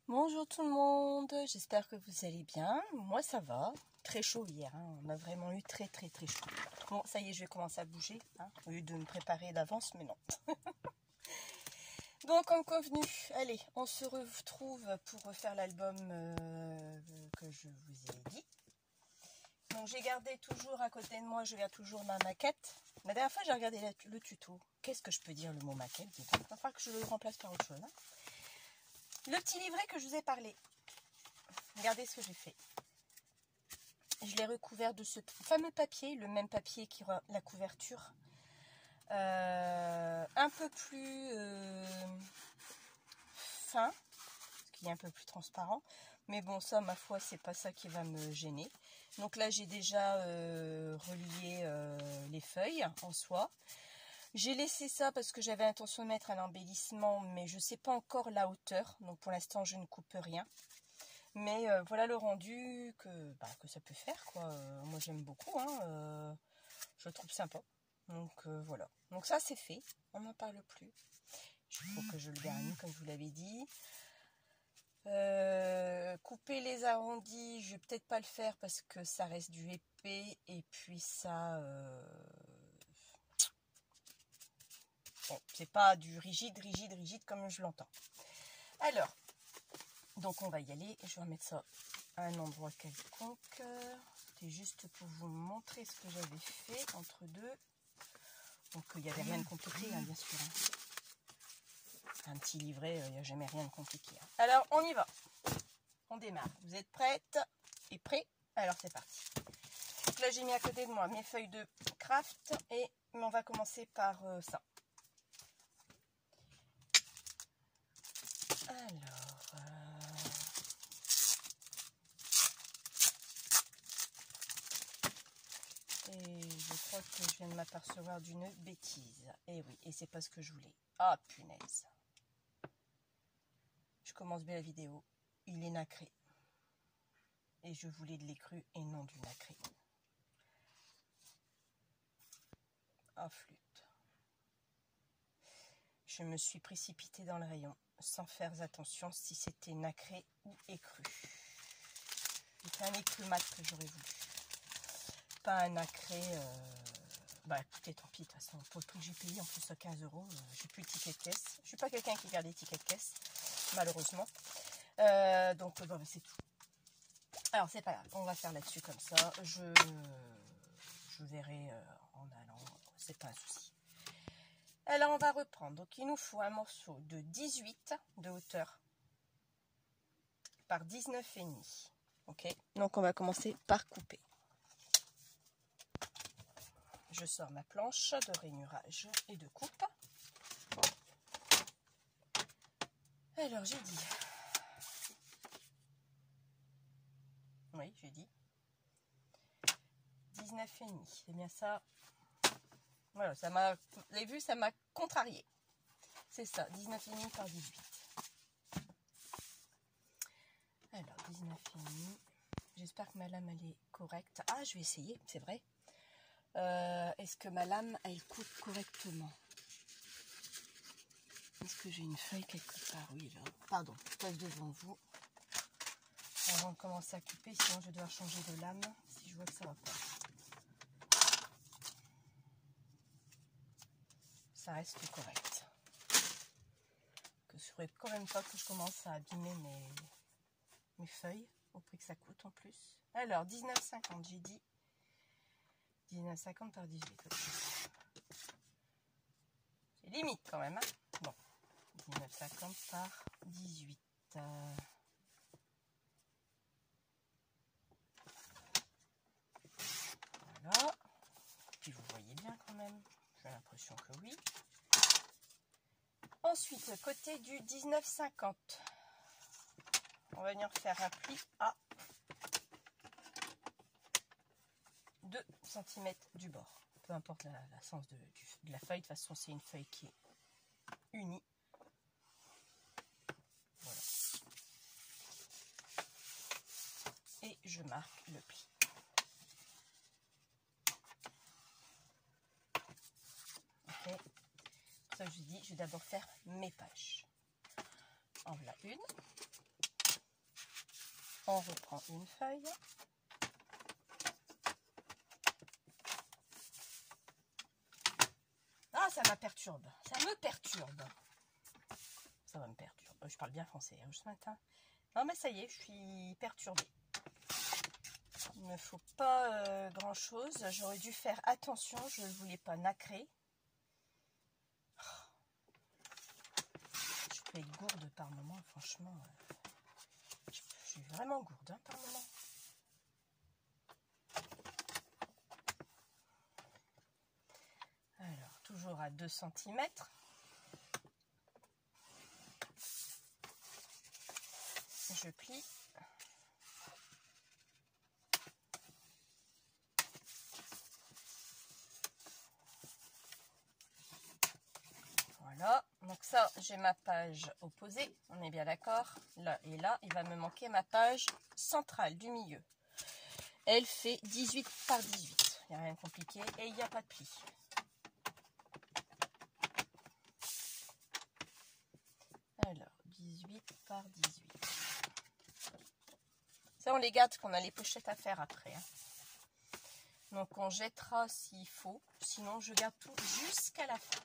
Bonjour tout le monde, j'espère que vous allez bien. Moi ça va, très chaud hier, hein. On a vraiment eu très chaud. Bon, ça y est, je vais commencer à bouger, hein, au lieu de me préparer d'avance, mais non. Donc comme convenu, allez, on se retrouve pour refaire l'album que je vous ai dit. Donc j'ai gardé toujours à côté de moi, je garde toujours ma maquette. La dernière fois j'ai regardé le tuto. Qu'est-ce que je peux dire le mot maquette? Il va falloir que je le remplace par autre chose. Hein. Le petit livret que je vous ai parlé. Regardez ce que j'ai fait. Je l'ai recouvert de ce fameux papier, le même papier qui aura la couverture. Un peu plus fin, parce qu'il est un peu plus transparent. Mais bon, ça, ma foi, c'est pas ça qui va me gêner. Donc là, j'ai déjà relié les feuilles en soie. J'ai laissé ça parce que j'avais l'intention de mettre un embellissement, mais je ne sais pas encore la hauteur. Donc pour l'instant, je ne coupe rien. Mais voilà le rendu que ça peut faire, quoi. Moi, j'aime beaucoup. Hein, je le trouve sympa. Donc voilà. Donc ça, c'est fait. On n'en parle plus. Il faut que je le garnis, comme je vous l'avais dit. Couper les arrondis, je vais peut-être pas le faire parce que ça reste du épais. Et puis ça... Bon, c'est pas du rigide comme je l'entends. Alors, donc on va y aller. Je vais remettre ça à un endroit quelconque. C'était juste pour vous montrer ce que j'avais fait entre deux. Donc il n'y avait rien de compliqué, hein, bien sûr. Hein. Un petit livret, il n'y a jamais rien de compliqué. Hein. Alors on y va. On démarre. Vous êtes prêtes et prêts? Alors c'est parti. Donc là j'ai mis à côté de moi mes feuilles de craft et on va commencer par ça. Alors, et je crois que je viens de m'apercevoir d'une bêtise. Et oui, et c'est pas ce que je voulais. Ah, punaise. Je commence bien la vidéo. Il est nacré. Et je voulais de l'écru et non du nacré. Ah, flûte. Je me suis précipitée dans le rayon sans faire attention si c'était nacré ou écru. C'est un écru mat que j'aurais voulu. Pas un nacré. Bah écoutez, tant pis, de toute façon, pour le prix que j'ai payé, en plus à 15 €, j'ai plus de ticket de caisse. Je suis pas quelqu'un qui garde des tickets de caisse, malheureusement. Donc bon, c'est tout. Alors c'est pas grave, on va faire là-dessus comme ça. Je verrai en allant, c'est pas un souci. Alors on va reprendre. Donc il nous faut un morceau de 18 de hauteur par 19,5. Ok. Donc on va commencer par couper. Je sors ma planche de rainurage et de coupe. Alors j'ai dit. Oui, j'ai dit. 19,5. C'est bien ça. Voilà, ça m'a. Vous avez vu, ça m'a contrarié. C'est ça, 19,5 par 18. Alors, 19,5. J'espère que ma lame, elle est correcte. Ah, je vais essayer, c'est vrai. Est-ce que ma lame, elle coupe correctement? Est-ce que j'ai une feuille quelque part? Oui, là. Pardon, je passe devant vous. Avant de commencer à couper, sinon je dois changer de lame si je vois que ça va pas. Ça reste correct. Que je ne ferai quand même pas que je commence à abîmer mes feuilles, au prix que ça coûte en plus. Alors, 19,50, j'ai dit. 19,50 par 18. C'est limite quand même. Hein, bon, 19,50 par 18. Voilà. Puis vous voyez bien quand même. J'ai l'impression que oui. Ensuite, côté du 19,50. On va venir faire un pli à 2 cm du bord. Peu importe la sens de la feuille. De toute façon, c'est une feuille qui est unie. Voilà. Et je marque le pli. Ok. Pour ça, je dis, je vais d'abord faire mes pages. En voilà une. On reprend une feuille. Ah, ça me perturbe. Ça me perturbe. Ça va me perturber. Je parle bien français hein, ce matin. Non, mais ça y est, je suis perturbée. Il ne me faut pas grand chose. J'aurais dû faire attention. Je ne voulais pas nacrer. Je peux être gourde par moment. Franchement, je suis vraiment gourde hein, par moment. Alors, toujours à 2 cm. Je plie. Voilà, donc ça, j'ai ma page opposée, on est bien d'accord. Là et là, il va me manquer ma page centrale du milieu. Elle fait 18 par 18, il n'y a rien de compliqué et il n'y a pas de pli. Alors, 18 par 18. Ça, on les garde, qu'on a les pochettes à faire après. Hein. Donc, on jettera s'il faut. Sinon, je garde tout jusqu'à la fin.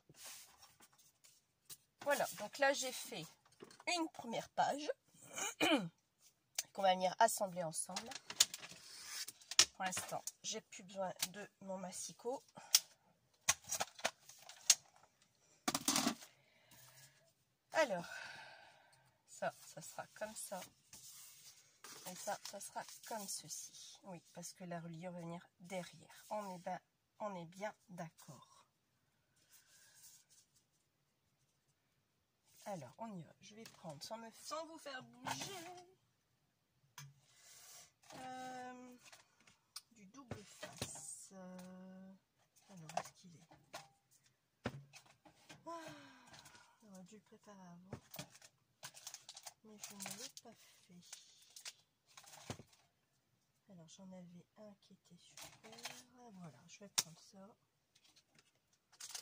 Voilà. Donc là, j'ai fait une première page qu'on va venir assembler ensemble. Pour l'instant, j'ai plus besoin de mon massicot. Alors, ça sera comme ça. Et ça sera comme ceci. Oui, parce que la reliure va venir derrière. On est bien d'accord. Alors, on y va. Je vais prendre, sans vous faire bouger, du double face. Alors, où est-ce qu'il est, j'aurais dû le préparer avant. Mais je ne l'ai pas fait. Alors j'en avais un qui était super. Voilà, je vais prendre ça.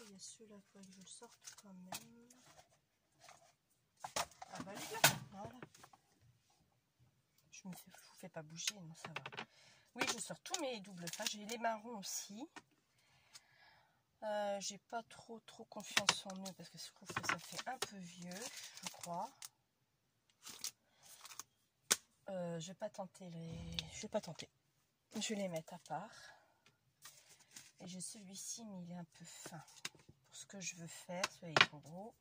Il y a celui-là, il faut que je le sorte quand même. Ah bah les gars, voilà. Je vous fais pas bouger, non ça va. Oui, je sors tous mes doubles faces. J'ai les marrons aussi. J'ai pas trop confiance en eux parce que je trouve que ça fait un peu vieux, je crois. Je vais pas tenter Je vais pas tenter. Je vais les mettre à part. Et j'ai celui-ci, mais il est un peu fin. Pour ce que je veux faire, celui-là est trop gros.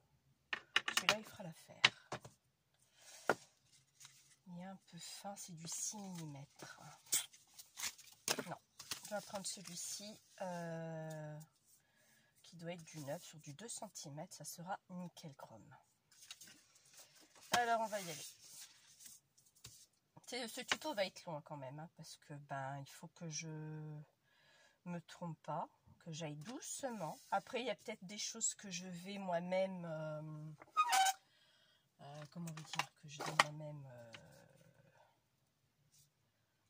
Celui-là, il fera l'affaire. Il est un peu fin, c'est du 6 mm. Non, je vais prendre celui-ci qui doit être du 9 sur du 2 cm. Ça sera nickel chrome. Alors, on va y aller. Ce tuto va être long quand même, hein, parce que il faut que je me trompe pas, que j'aille doucement. Après, il y a peut-être des choses que je vais moi-même, comment vous dire, que je vais moi-même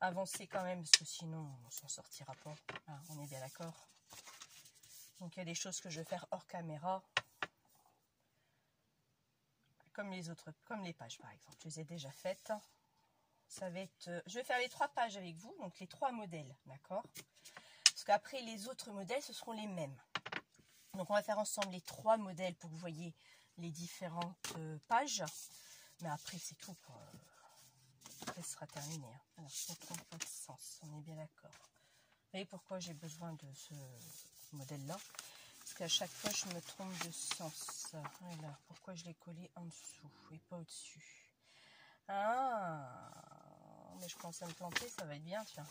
avancer quand même, parce que sinon, on s'en sortira pas. Hein, on est bien d'accord. Donc, il y a des choses que je vais faire hors caméra, comme les autres, comme les pages par exemple. Je les ai déjà faites. Ça va être, je vais faire les 3 pages avec vous, donc les 3 modèles, d'accord? Parce qu'après les autres modèles, ce seront les mêmes. Donc on va faire ensemble les 3 modèles pour que vous voyez les différentes pages. Mais après c'est tout, quoi. Après ce sera terminé. Hein. Alors je ne trompe pas de sens, on est bien d'accord. Vous voyez pourquoi j'ai besoin de ce modèle-là? Parce qu'à chaque fois je me trompe de sens. Voilà, pourquoi je l'ai collé en dessous et pas au-dessus. Ah, mais je pense à me planter, ça va être bien, tiens.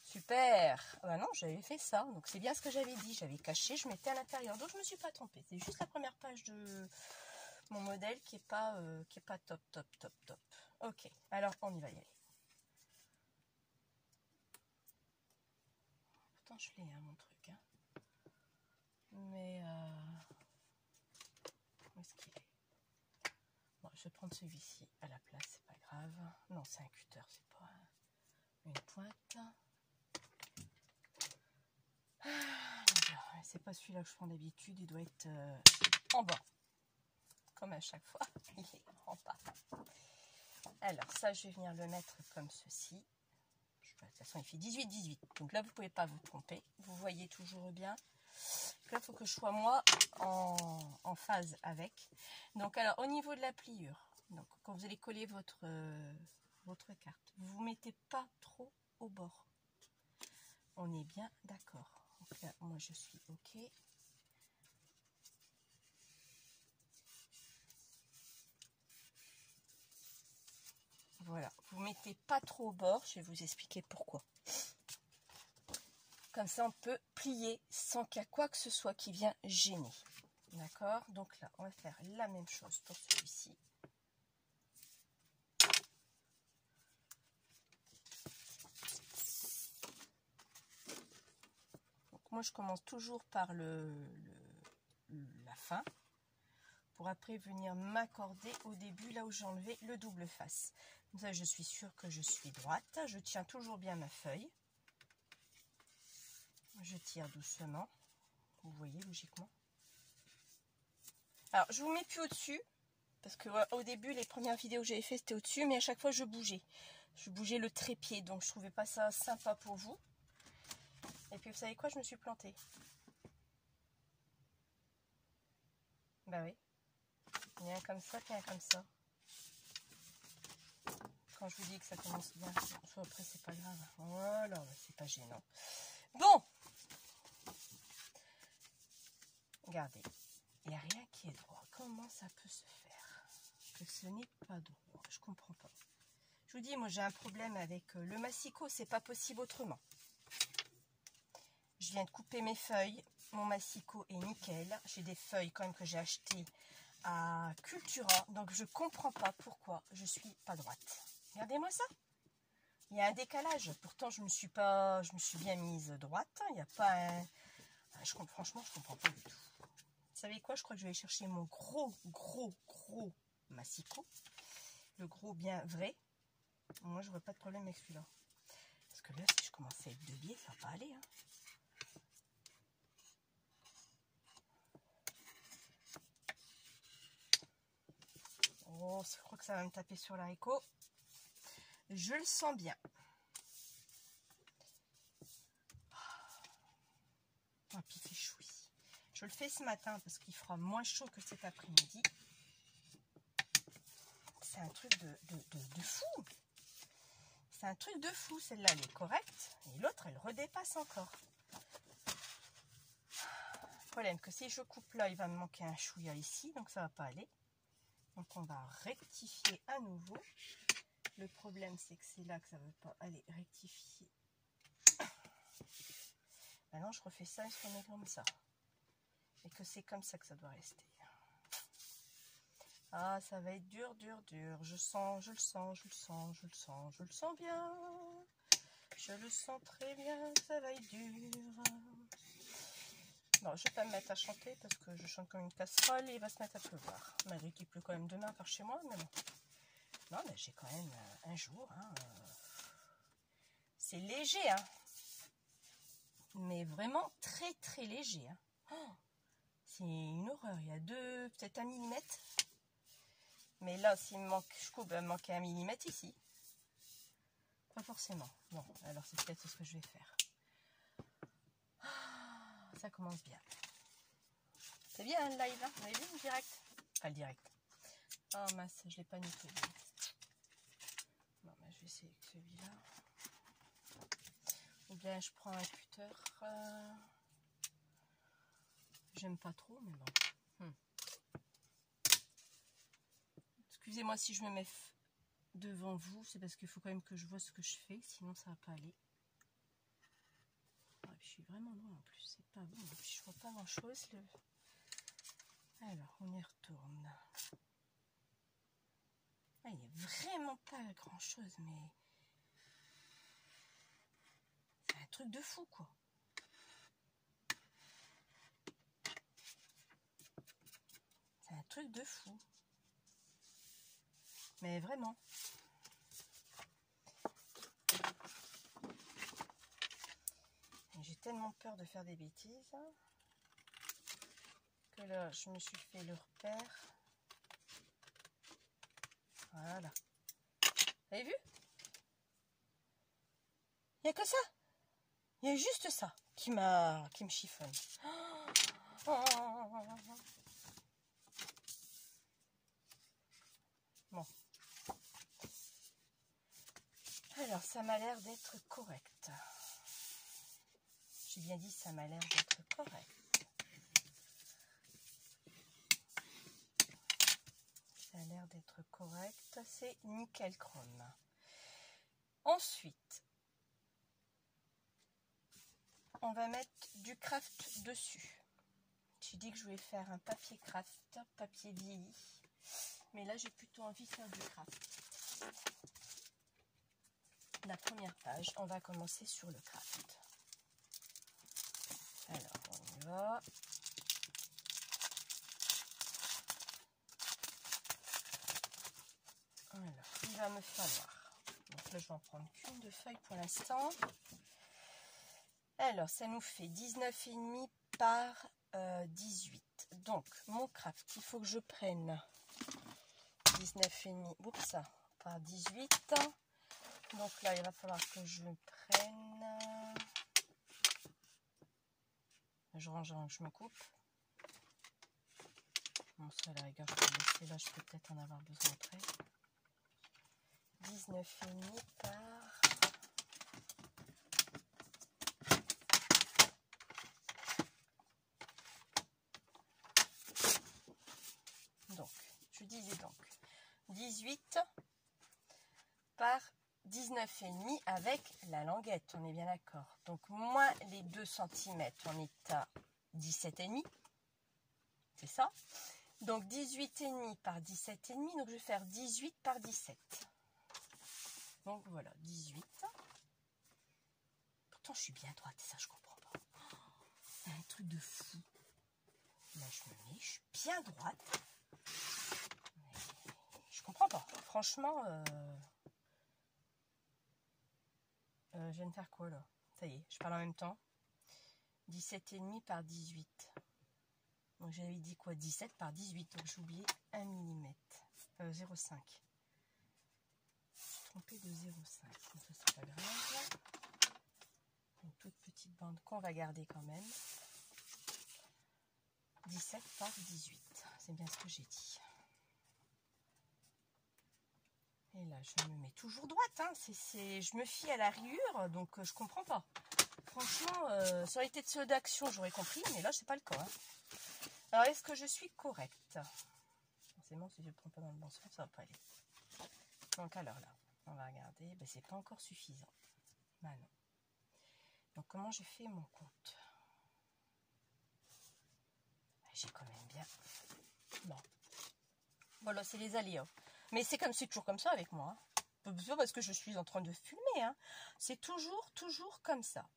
Super. Ah bah non, j'avais fait ça, donc c'est bien ce que j'avais dit. J'avais caché, je mettais à l'intérieur, donc je me suis pas trompée. C'est juste la première page de mon modèle qui est pas top. Ok, alors on y va y aller. Pourtant je l'ai, hein, mon truc. Hein. Mais où est-ce qu'il est? Bon, je vais prendre celui-ci à la place, c'est pas grave. Non, c'est un cutter, c'est pas une pointe. C'est pas celui-là que je prends d'habitude, il doit être en bas. Comme à chaque fois, il est en bas. Alors ça, je vais venir le mettre comme ceci. De toute façon, il fait 18-18. Donc là, vous ne pouvez pas vous tromper. Vous voyez toujours bien. Là, il faut que je sois moi en phase avec. Donc alors, au niveau de la pliure, donc quand vous allez coller votre carte, vous ne vous mettez pas trop au bord. On est bien d'accord. Donc là, moi, je suis OK. Voilà, vous ne mettez pas trop au bord, je vais vous expliquer pourquoi. Comme ça, on peut plier sans qu'il y ait quoi que ce soit qui vient gêner. D'accord? Donc là, on va faire la même chose pour celui-ci. Donc moi, je commence toujours par la fin, pour après venir m'accorder au début, là où j'ai enlevé le double face. Comme ça, je suis sûre que je suis droite. Je tiens toujours bien ma feuille. Je tire doucement. Vous voyez, logiquement. Alors, je vous mets plus au-dessus. Parce que au début, les premières vidéos que j'avais fait, c'était au-dessus. Mais à chaque fois, je bougeais. Je bougeais le trépied. Donc, je trouvais pas ça sympa pour vous. Et puis, vous savez quoi? Je me suis plantée. Bah oui. Il y a un comme ça, puis un comme ça. Quand je vous dis que ça commence bien, soit après c'est pas grave. Voilà, c'est pas gênant. Bon, regardez, il n'y a rien qui est droit. Comment ça peut se faire que ce n'est pas droit? Je comprends pas. Je vous dis, moi j'ai un problème avec le massicot, c'est pas possible autrement. Je viens de couper mes feuilles, mon massicot est nickel. J'ai des feuilles quand même que j'ai achetées à Cultura, donc je comprends pas pourquoi je suis pas droite. Regardez-moi ça. Il y a un décalage. Pourtant, je me suis bien mise droite. Il n'y a pas un... Franchement, je comprends pas du tout. Vous savez quoi? Je crois que je vais aller chercher mon gros massicot. Le gros bien vrai. Moi, j'aurais pas de problème avec celui-là. Parce que là, si je commence à être de biais, ça va pas aller. Hein. Oh, je crois que ça va me taper sur l'haricot. Je le sens bien. Oh, puis il fait chaud ici. Je le fais ce matin parce qu'il fera moins chaud que cet après-midi. C'est un truc de fou. C'est un truc de fou. Celle-là, elle est correcte. Et l'autre, elle redépasse encore. Le problème que si je coupe là, il va me manquer un chouïa ici. Donc ça va pas aller. Donc on va rectifier à nouveau. Le problème, c'est que c'est là que ça ne veut pas aller rectifier. Maintenant, je refais ça et je remets comme ça. Et que c'est comme ça que ça doit rester. Ah, ça va être dur. Je le sens bien. Je le sens très bien, ça va être dur. Non, je ne vais pas me mettre à chanter parce que je chante comme une casserole et il va se mettre à pleuvoir. Malgré qu'il pleut quand même demain par chez moi, mais bon. Non, mais j'ai quand même un jour. Hein, c'est léger, hein. Mais vraiment très léger. Hein. Oh, c'est une horreur. Il y a peut-être 1 millimètre. Mais là, s'il me manque, je coupe, il va me manquer 1 millimètre ici. Pas forcément. Bon, alors c'est peut-être ce que je vais faire. Ah, ça commence bien. C'est bien le live, hein. Vous avez vu le direct? Enfin, le direct. Oh mince, je ne l'ai pas nettoyé. Bon, ben, je vais essayer avec celui-là. Ou bien je prends un cutter. J'aime pas trop, mais bon. Excusez-moi si je me mets devant vous, c'est parce qu'il faut quand même que je vois ce que je fais, sinon ça va pas aller. Ah, je suis vraiment loin en plus, c'est pas bon. Je vois pas grand chose. Alors, on y retourne. Ah, il n'y a vraiment pas grand chose, mais c'est un truc de fou, quoi. C'est un truc de fou. Mais vraiment. J'ai tellement peur de faire des bêtises que là, je me suis fait le repère. Voilà. Vous avez vu? Il n'y a que ça. Il y a juste ça qui me chiffonne. Bon. Alors, ça m'a l'air d'être correct. J'ai bien dit ça m'a l'air d'être correct. Ça a l'air d'être correct. C'est nickel chrome. Ensuite, on va mettre du craft dessus. J'ai dit que je voulais faire un papier craft, papier vieilli. Mais là, j'ai plutôt envie de faire du craft. La première page, on va commencer sur le craft. Alors, on y va. Alors, il va me falloir. Donc là, je vais en prendre qu'une de feuille pour l'instant. Alors, ça nous fait 19,5 par 18. Donc, mon craft, il faut que je prenne 19,5 oups, par 18. Donc là, il va falloir que je prenne... Je range, je me coupe. Bon, ça, à la rigueur, je peux le laisser. Là, je peux peut-être en avoir besoin après. 19,5 par... Donc, je disais donc 18 par 19,5 avec la languette, on est bien d'accord. Donc, moins les 2 cm, on est à 17,5. C'est ça. Donc, 18,5 par 17,5. Donc, je vais faire 18 par 17. Donc, voilà, 18. Pourtant, je suis bien droite, ça, je comprends pas. Un truc de fou. Là, je me mets, je suis bien droite. Je comprends pas. Franchement, je viens de faire quoi là? Ça y est, je parle en même temps. 17,5 par 18. Donc j'avais dit quoi? 17 par 18. Donc j'ai oublié 1 mm. 0,5. Je suis trompée de 0,5. Donc ça c'est pas grave. Une toute petite bande qu'on va garder quand même. 17 par 18. C'est bien ce que j'ai dit. Et là, je me mets toujours droite. Hein. Je me fie à la rayure, donc je comprends pas. Franchement, ça aurait été de ceux d'action, j'aurais compris, mais là, c'est pas le cas. Hein. Alors, est-ce que je suis correcte? Forcément, si je ne prends pas dans le bon sens, ça va pas aller. Donc, alors là, on va regarder. Ben, c'est pas encore suffisant. Ben non. Donc, comment j'ai fait mon compte? Ben, j'ai quand même bien. Bon. Voilà, c'est les aléas. Mais c'est toujours comme ça avec moi. Hein. Pas parce que je suis en train de fumer. Hein. C'est toujours comme ça.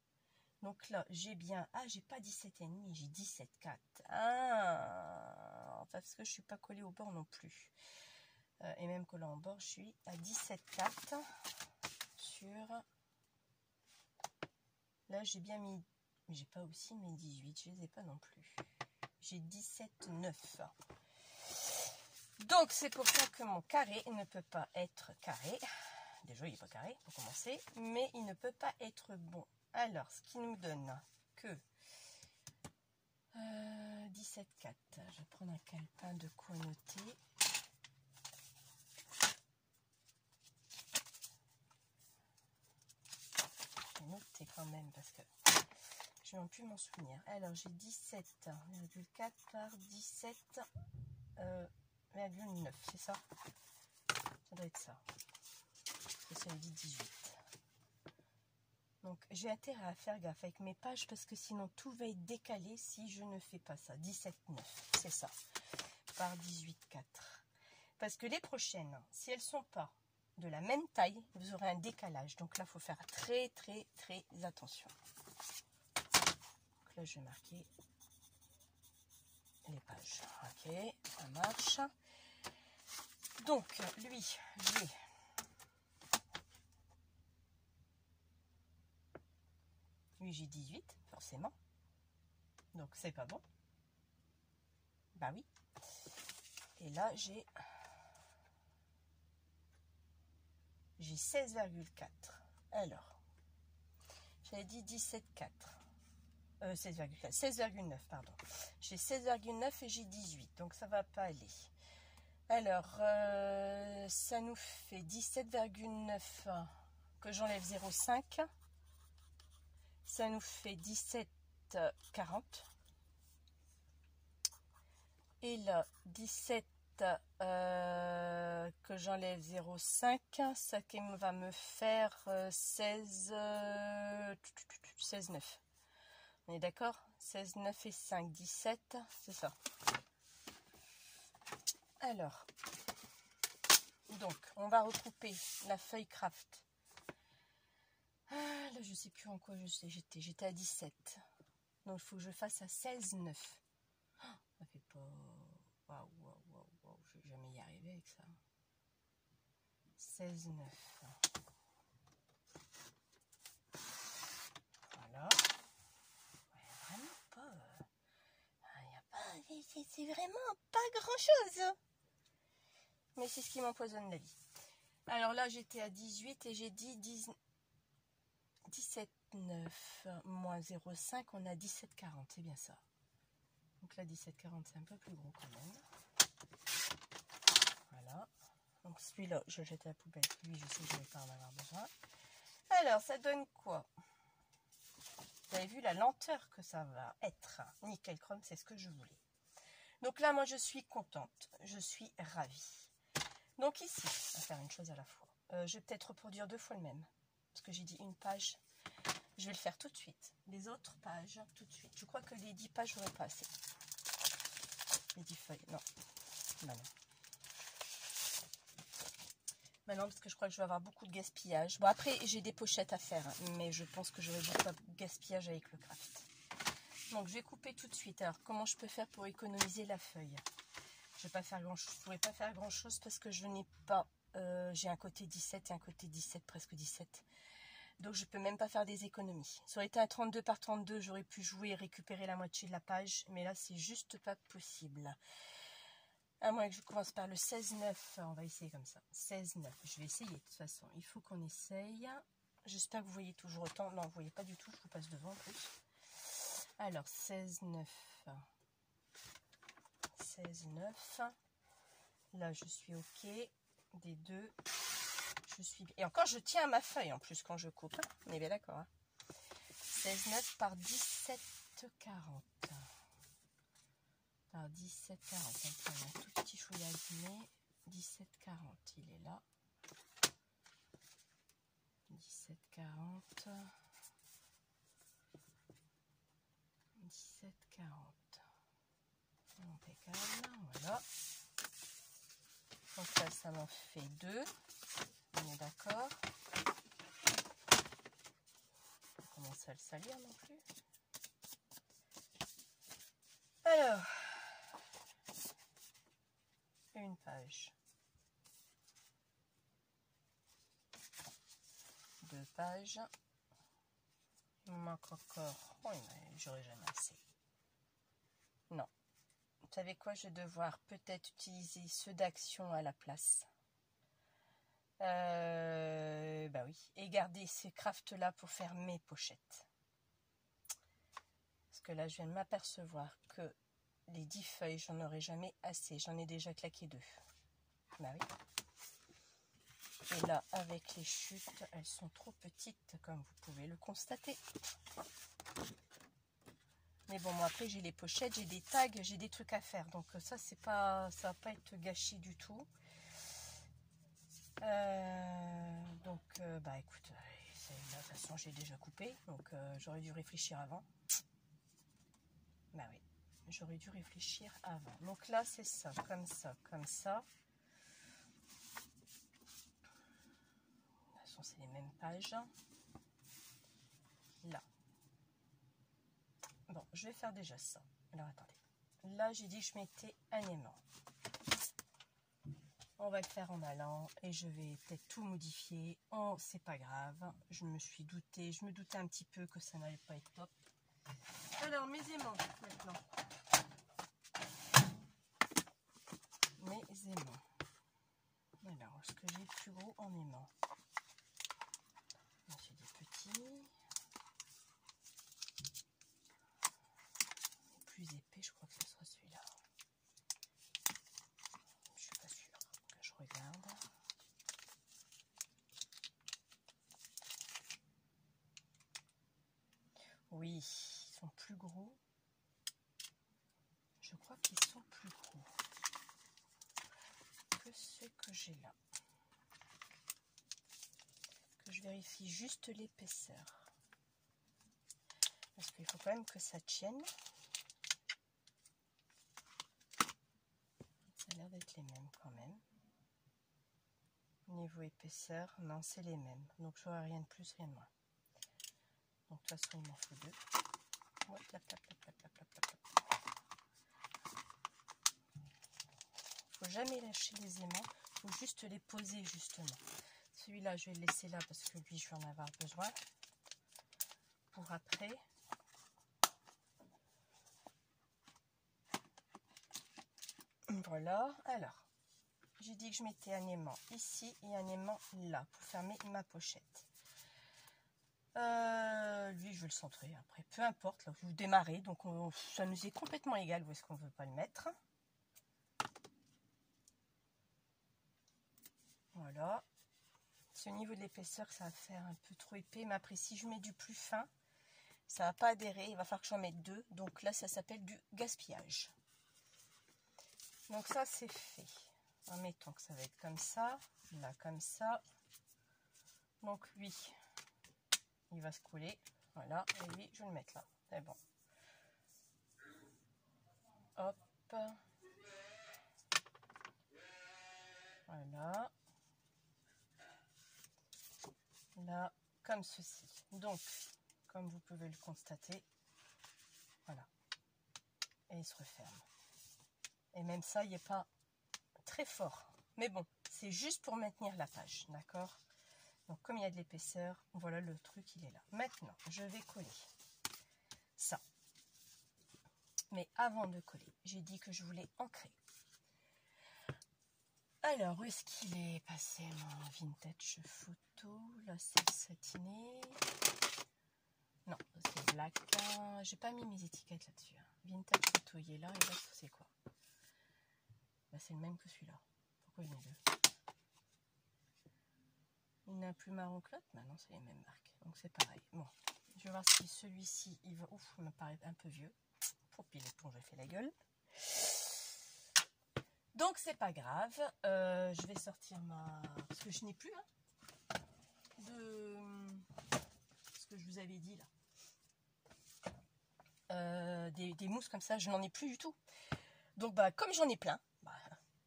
Donc là, j'ai bien... Ah, j'ai pas 17,5, j'ai 17,4. Ah, parce que je suis pas collée au bord non plus. Et même collée en bord, je suis à 17,4 sur... Là, j'ai bien mis... Mais j'ai pas aussi mes 18, je les ai pas non plus. J'ai 17,9. Donc, c'est pour ça que mon carré ne peut pas être carré. Déjà, il n'est pas carré, pour commencer. Mais il ne peut pas être bon. Alors, ce qui nous donne que 17,4. Je vais prendre un calepin de quoi noter. Je vais noter quand même parce que je ne vais plus m'en souvenir. Alors, j'ai 17,4 par 17,9. C'est ça? Ça doit être ça. Et ça me dit 18. Donc, j'ai intérêt à faire gaffe avec mes pages parce que sinon tout va être décalé si je ne fais pas ça. 17,9, c'est ça, par 18,4. Parce que les prochaines, si elles ne sont pas de la même taille, vous aurez un décalage. Donc là, il faut faire très attention. Donc là, je vais marquer les pages. Ok, ça marche. Donc, lui, j'ai... Lui, j'ai 18, forcément. Donc, c'est pas bon. Bah oui. Et là, j'ai j'ai 16,4. Alors, j'avais dit 17,4. 16,4, 16,9, pardon. J'ai 16,9 et j'ai 18, donc ça va pas aller. Alors, ça nous fait 17,9 que j'enlève 0,5. Ça nous fait 17,40. Et là, 17 que j'enlève 0,5, ça qui va me faire 16,9. On est d'accord? 16,9 et 5, 17, c'est ça. Alors, donc, on va recouper la feuille craft. Ah, là, je sais plus en quoi j'étais. J'étais à 17. Donc, il faut que je fasse à 16,9. Oh, ça fait pas... Waouh, waouh, waouh, waouh, je vais jamais y arriver avec ça. 16,9. Voilà. Ouais, vraiment pas... c'est vraiment pas grand-chose. Mais c'est ce qui m'empoisonne la vie. Alors là, j'étais à 18 et j'ai dit 17,9 moins 0,5, on a 17,40, c'est bien ça. Donc là, 17,40, c'est un peu plus gros quand même. Voilà. Donc celui-là, je le jette à la poubelle. Lui, je sais que je ne vais pas en avoir besoin. Alors, ça donne quoi? Vous avez vu la lenteur que ça va être. Nickel chrome, c'est ce que je voulais. Donc là, moi, je suis contente. Je suis ravie. Donc ici, on va faire une chose à la fois. Je vais peut-être reproduire 2 fois le même. Parce que j'ai dit une page. Je vais le faire tout de suite. Les autres pages, tout de suite. Je crois que les 10 pages, je n'aurai pas assez. Les 10 feuilles, non. Non, non. Maintenant, parce que je crois que je vais avoir beaucoup de gaspillage. Bon, après, j'ai des pochettes à faire. Mais je pense que j'aurai beaucoup de gaspillage avec le craft. Donc, je vais couper tout de suite. Alors, comment je peux faire pour économiser la feuille? Je vais pas faire grand-chose. Je pourrais pas faire grand-chose parce que je n'ai pas... j'ai un côté 17 et un côté 17, presque 17. Donc, je peux même pas faire des économies. Ça aurait été un 32 par 32, j'aurais pu jouer et récupérer la moitié de la page. Mais là, c'est juste pas possible. À moins que je commence par le 16,9. On va essayer comme ça. 16,9. Je vais essayer de toute façon. Il faut qu'on essaye. J'espère que vous voyez toujours autant. Non, vous voyez pas du tout. Je vous passe devant en plus. Alors, 16,9. 16,9. Là, je suis OK. Des deux. Je suis... Et encore, je tiens à ma feuille en plus quand je coupe. Hein. On est bien d'accord. Hein. 16,9 par 17,40. Par 17,40. Donc, on a un tout petit fouillage. 17,40. Il est là. 17,40. 17,40. Impeccable. Voilà. Donc là, ça m'en fait 2. On est d'accord. On commence à le salir non plus. Alors, une page. 2 pages. Il me manque encore. Oh, j'aurai jamais assez. Non. Vous savez quoi? Je vais devoir peut-être utiliser ceux d'action à la place. Bah oui. Et garder ces crafts là pour faire mes pochettes. Parce que là, je viens de m'apercevoir que les 10 feuilles, j'en aurai jamais assez. J'en ai déjà claqué 2. Bah oui. Et là, avec les chutes, elles sont trop petites, comme vous pouvez le constater. Mais bon, moi après, j'ai les pochettes, j'ai des tags, j'ai des trucs à faire. Donc ça, c'est pas, ça va pas être gâché du tout. Bah écoute, de toute façon, j'ai déjà coupé. Donc j'aurais dû réfléchir avant. Bah oui, j'aurais dû réfléchir avant. Donc là, c'est ça, comme ça, comme ça. C'est les mêmes pages. Là. Bon, je vais faire déjà ça. Alors, attendez. Là, j'ai dit que je mettais un aimant. On va le faire en allant et je vais peut-être tout modifier. Oh, c'est pas grave. Je me doutais un petit peu que ça n'allait pas être top. Alors, mes aimants, maintenant. Mes aimants. Alors, est-ce que j'ai le plus gros en aimants? Plus épais, je crois que ce sera celui-là. Je suis pas sûre. Je regarde. Oui, ils sont plus gros. Je crois qu'ils sont plus gros que ceux que j'ai là. Que je vérifie juste l'épaisseur. Parce qu'il faut quand même que ça tienne. Ça a l'air d'être les mêmes quand même. Niveau épaisseur, non, c'est les mêmes. Donc je n'aurai rien de plus, rien de moins. Donc de toute façon, il m'en faut deux. Ouais, faut jamais lâcher les aimants. Il faut juste les poser justement. Celui-là, je vais le laisser là parce que lui, je vais en avoir besoin. Pour après. Voilà. Alors, j'ai dit que je mettais un aimant ici et un aimant là pour fermer ma pochette. Lui, je vais le centrer après. Peu importe, là, vous démarrez. Donc, ça nous est complètement égal où est-ce qu'on ne veut pas le mettre. Voilà. C'est au niveau de l'épaisseur que ça va faire un peu trop épais. Mais après, si je mets du plus fin, ça ne va pas adhérer. Il va falloir que j'en mette deux. Donc là, ça s'appelle du gaspillage. Donc ça, c'est fait. Admettons que ça va être comme ça. Là, comme ça. Donc lui, il va se coller. Voilà. Et lui, je vais le mettre là. C'est bon. Hop. Voilà. Là, comme ceci. Donc, comme vous pouvez le constater, voilà. Et il se referme. Et même ça, il n'est pas très fort. Mais bon, c'est juste pour maintenir la page, d'accord? Donc, comme il y a de l'épaisseur, voilà, le truc, il est là. Maintenant, je vais coller ça. Mais avant de coller, j'ai dit que je voulais ancrer. Alors, où est-ce qu'il est passé mon vintage photo? Là, c'est le satiné. Non, c'est black. J'ai pas mis mes étiquettes là-dessus. Vintage photo, il est là. Et là, c'est quoi? Bah, c'est le même que celui-là. Pourquoi il y en a deux? Il n'a plus marron que l'autre. Maintenant, c'est les mêmes marques. Donc, c'est pareil. Bon, je vais voir si celui-ci, il va... Ouf, il me paraît un peu vieux. Pour pile l'éponge, j'ai fait la gueule. Donc, c'est pas grave. Je vais sortir ma... Parce que je n'ai plus, hein, de... Ce que je vous avais dit, là. Des mousses comme ça, je n'en ai plus du tout. Donc, bah, comme j'en ai plein, bah,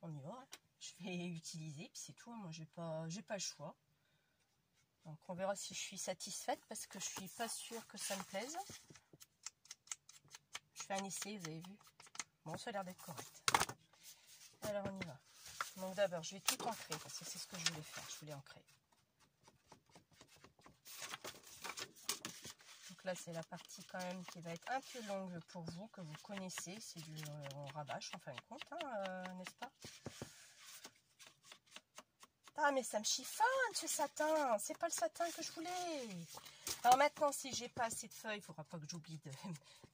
on y va. Hein. Je vais utiliser, puis c'est tout. Moi, j'ai pas le choix. Donc, on verra si je suis satisfaite, parce que je suis pas sûre que ça me plaise. Je fais un essai, vous avez vu. Bon, ça a l'air d'être correct. Alors, on y va. Donc, d'abord, je vais tout ancrer, parce que c'est ce que je voulais faire. Je voulais ancrer. Donc là, c'est la partie quand même qui va être un peu longue pour vous, que vous connaissez. C'est du on rabâche en fin de compte, hein, n'est-ce pas? Ah, mais ça me chiffonne ce satin. C'est pas le satin que je voulais. Alors maintenant, si j'ai pas assez de feuilles, il faudra pas que j'oublie de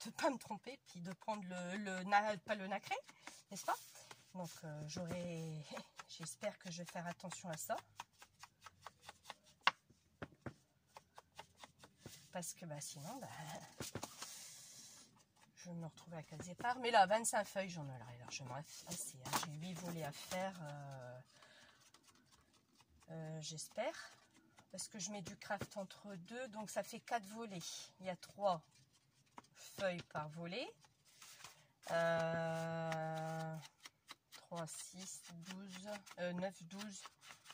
ne pas me tromper, puis de prendre pas le nacré, n'est-ce pas? Donc j'espère que je vais faire attention à ça. Parce que bah, sinon, bah, je vais me retrouver à 4 éparts. Mais là, 25 feuilles, j'en aurai largement assez. Hein. J'ai 8 volets à faire, j'espère. Parce que je mets du craft entre deux, donc ça fait 4 volets. Il y a 3 feuilles par volet. 3, 6, 12, 9, 12.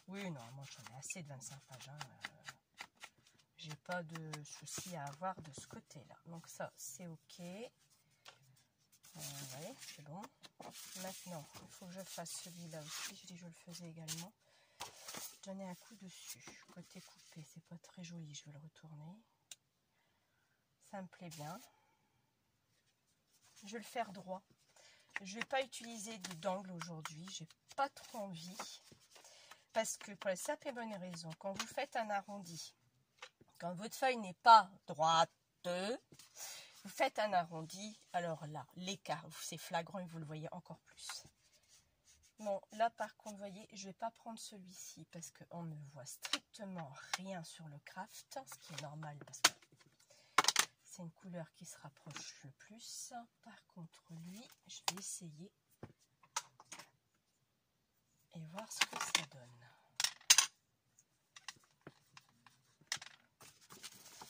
Oui, non, moi j'en ai assez de 25 pages. Hein. J'ai pas de souci à avoir de ce côté-là. Donc ça, c'est ok. Ouais, c'est bon. Maintenant, il faut que je fasse celui-là aussi. Je dis que je le faisais également. Donner un coup dessus. Côté coupé, c'est pas très joli. Je vais le retourner. Ça me plaît bien. Je vais le faire droit. Je vais pas utiliser d'angle aujourd'hui. J'ai pas trop envie. Parce que pour la simple et bonne raison, quand vous faites un arrondi, Quand votre feuille n'est pas droite, vous faites un arrondi. Alors là, l'écart, c'est flagrant et vous le voyez encore plus. Bon, là par contre, vous voyez, je ne vais pas prendre celui-ci parce qu'on ne voit strictement rien sur le craft, ce qui est normal parce que c'est une couleur qui se rapproche le plus. Par contre, lui, je vais essayer et voir ce que ça donne.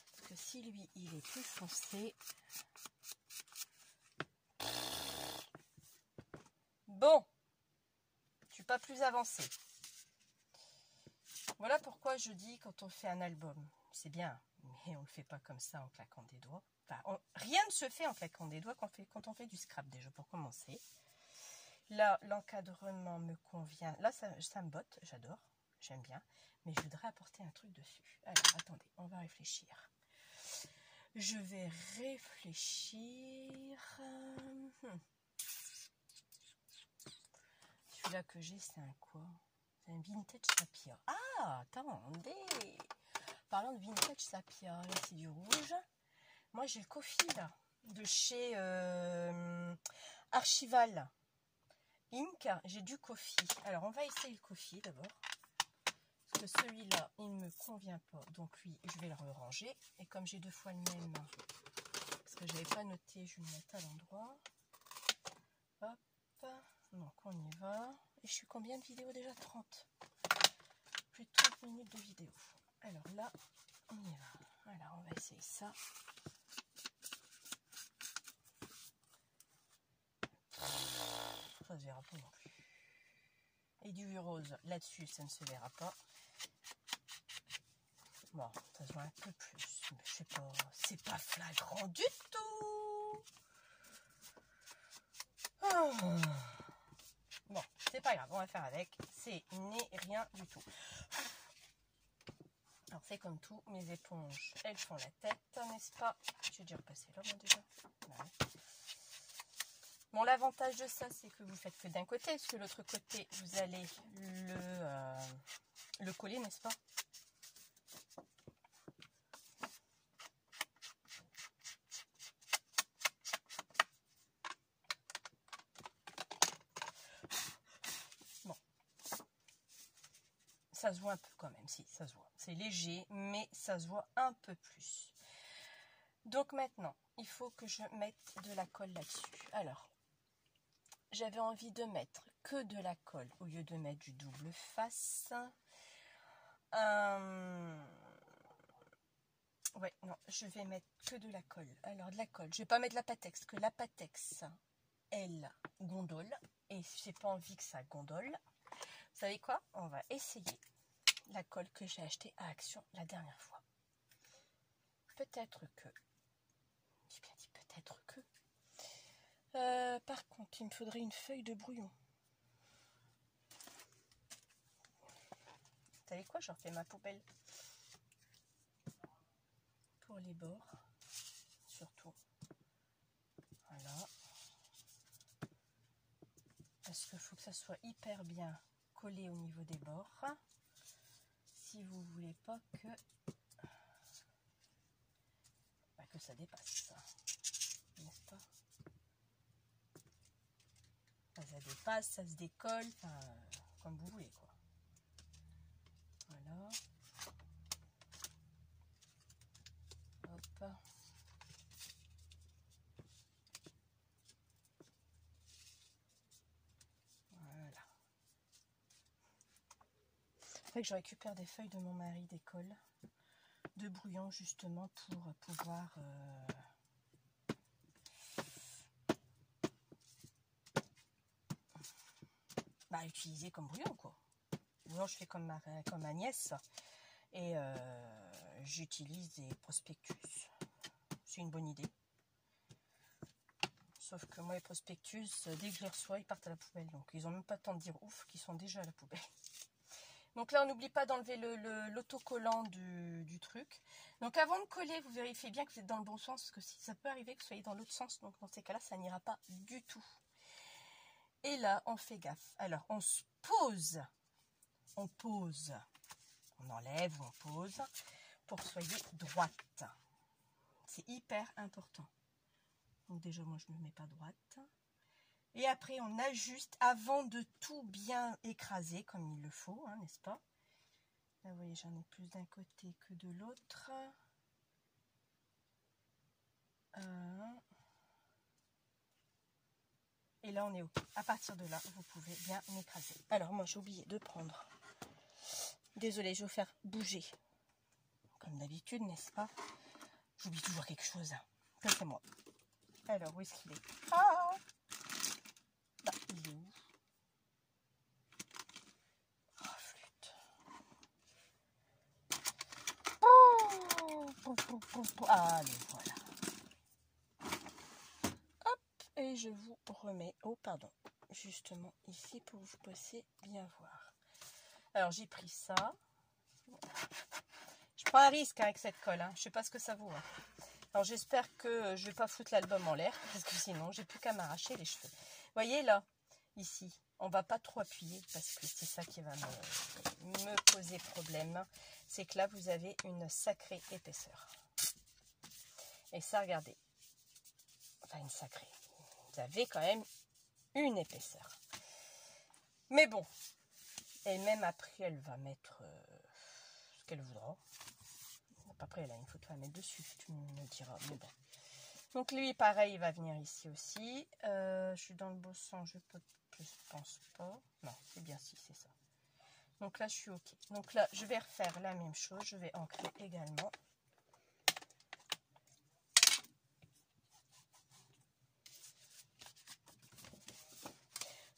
Parce que si lui, il est plus foncé... Bon, je suis pas plus avancée. Voilà pourquoi je dis quand on fait un album, c'est bien, mais on le fait pas comme ça en claquant des doigts. Enfin, rien ne se fait en claquant des doigts quand on fait du scrap déjà pour commencer. Là, l'encadrement me convient. Là, ça me botte, j'adore, j'aime bien. Mais je voudrais apporter un truc dessus. Alors, attendez, on va réfléchir. Je vais réfléchir. Celui-là que j'ai, c'est un quoi? C'est un vintage sapia. Ah, attendez. Parlant de vintage sapia, là c'est du rouge. Moi j'ai le coffee là, de chez Archival Inc. J'ai du coffee. Alors on va essayer le coffee d'abord. Parce que celui-là, il ne me convient pas. Donc lui, je vais le ranger. Et comme j'ai deux fois le même, parce que je n'avais pas noté, je vais le mettre à l'endroit. Hop. Donc on y va. Et je suis combien de vidéos déjà? 30. Plus de 30 minutes de vidéo. Alors là, on y va. Alors on va essayer ça. Ça se verra pas non plus. Et du rose là-dessus, ça ne se verra pas. Bon, ça se voit un peu plus. Mais je sais pas, c'est pas flagrant du tout. Oh. Bon, c'est pas grave, on va faire avec. C'est n'est rien du tout. Alors c'est comme tout, mes éponges, elles font la tête, n'est-ce pas? J'ai déjà repassé là, moi déjà. Ouais. Bon, l'avantage de ça, c'est que vous faites que d'un côté, parce que l'autre côté, vous allez le coller, n'est-ce pas? Bon. Ça se voit un peu quand même, si, ça se voit. C'est léger, mais ça se voit un peu plus. Donc maintenant, il faut que je mette de la colle là-dessus. Alors, j'avais envie de mettre que de la colle au lieu de mettre du double face. Ouais, non, je vais mettre que de la colle. Alors, de la colle, je vais pas mettre la Pattex, que la Pattex, elle gondole. Et j'ai pas envie que ça gondole. Vous savez quoi? On va essayer la colle que j'ai achetée à Action la dernière fois. Peut-être que... J'ai bien dit peut-être que... par contre, il me faudrait une feuille de brouillon. Vous savez quoi? Je refais ma poubelle. Pour les bords. Surtout. Voilà. Parce qu'il faut que ça soit hyper bien collé au niveau des bords. Si vous voulez pas que... que ça dépasse. N'est-ce pas? Ça dépasse, ça se décolle, enfin, comme vous voulez, quoi. Voilà. Hop. Voilà. Après que je récupère des feuilles de mon mari d'école, de brouillon, justement, pour pouvoir... utiliser comme brouillon, quoi. Brouillon, je fais comme ma nièce et j'utilise des prospectus. C'est une bonne idée. Sauf que moi, les prospectus, dès que je les reçois, ils partent à la poubelle. Donc, ils n'ont même pas le temps de dire ouf qu'ils sont déjà à la poubelle. Donc là, on n'oublie pas d'enlever l'autocollant du truc. Donc, avant de coller, vous vérifiez bien que vous êtes dans le bon sens. Parce que si ça peut arriver que vous soyez dans l'autre sens. Donc, dans ces cas-là, ça n'ira pas du tout. Et là, on fait gaffe. Alors, on se pose. On pose. On enlève, on pose. pour que vous soyez droite. C'est hyper important. Donc déjà, moi, je ne me mets pas droite. Et après, on ajuste avant de tout bien écraser, comme il le faut, hein, n'est-ce pas? Là, vous voyez, j'en ai plus d'un côté que de l'autre. Et là, on est OK. À partir de là, vous pouvez bien écraser. Alors, moi, j'ai oublié de prendre. Désolée, je vais vous faire bouger. Comme d'habitude, n'est-ce pas? J'oublie toujours quelque chose. Ça, c'est moi. Alors, où est-ce qu'il est? Ah! Bah, il est où? Oh, flûte. Allez, voilà. Hop, et je vous remets. Oh, pardon. Justement, ici, pour vous passer bien voir. Alors, j'ai pris ça. Je prends un risque avec cette colle. Hein. Je ne sais pas ce que ça vaut. Hein. Alors, j'espère que je ne vais pas foutre l'album en l'air. Parce que sinon, j'ai plus qu'à m'arracher les cheveux. Vous voyez, là, ici, on ne va pas trop appuyer. Parce que c'est ça qui va me poser problème. C'est que là, vous avez une sacrée épaisseur. Et ça, regardez. Enfin, une sacrée. Vous avez quand même une épaisseur. Mais bon. Et même après, elle va mettre ce qu'elle voudra. Après, elle a une photo à mettre dessus, tu me diras. Mais bon. Donc lui, pareil, il va venir ici aussi. Je suis dans le beau sens, je pense pas. Non, c'est bien si, c'est ça. Donc là, je suis OK. Donc là, je vais refaire la même chose. Je vais ancrer également.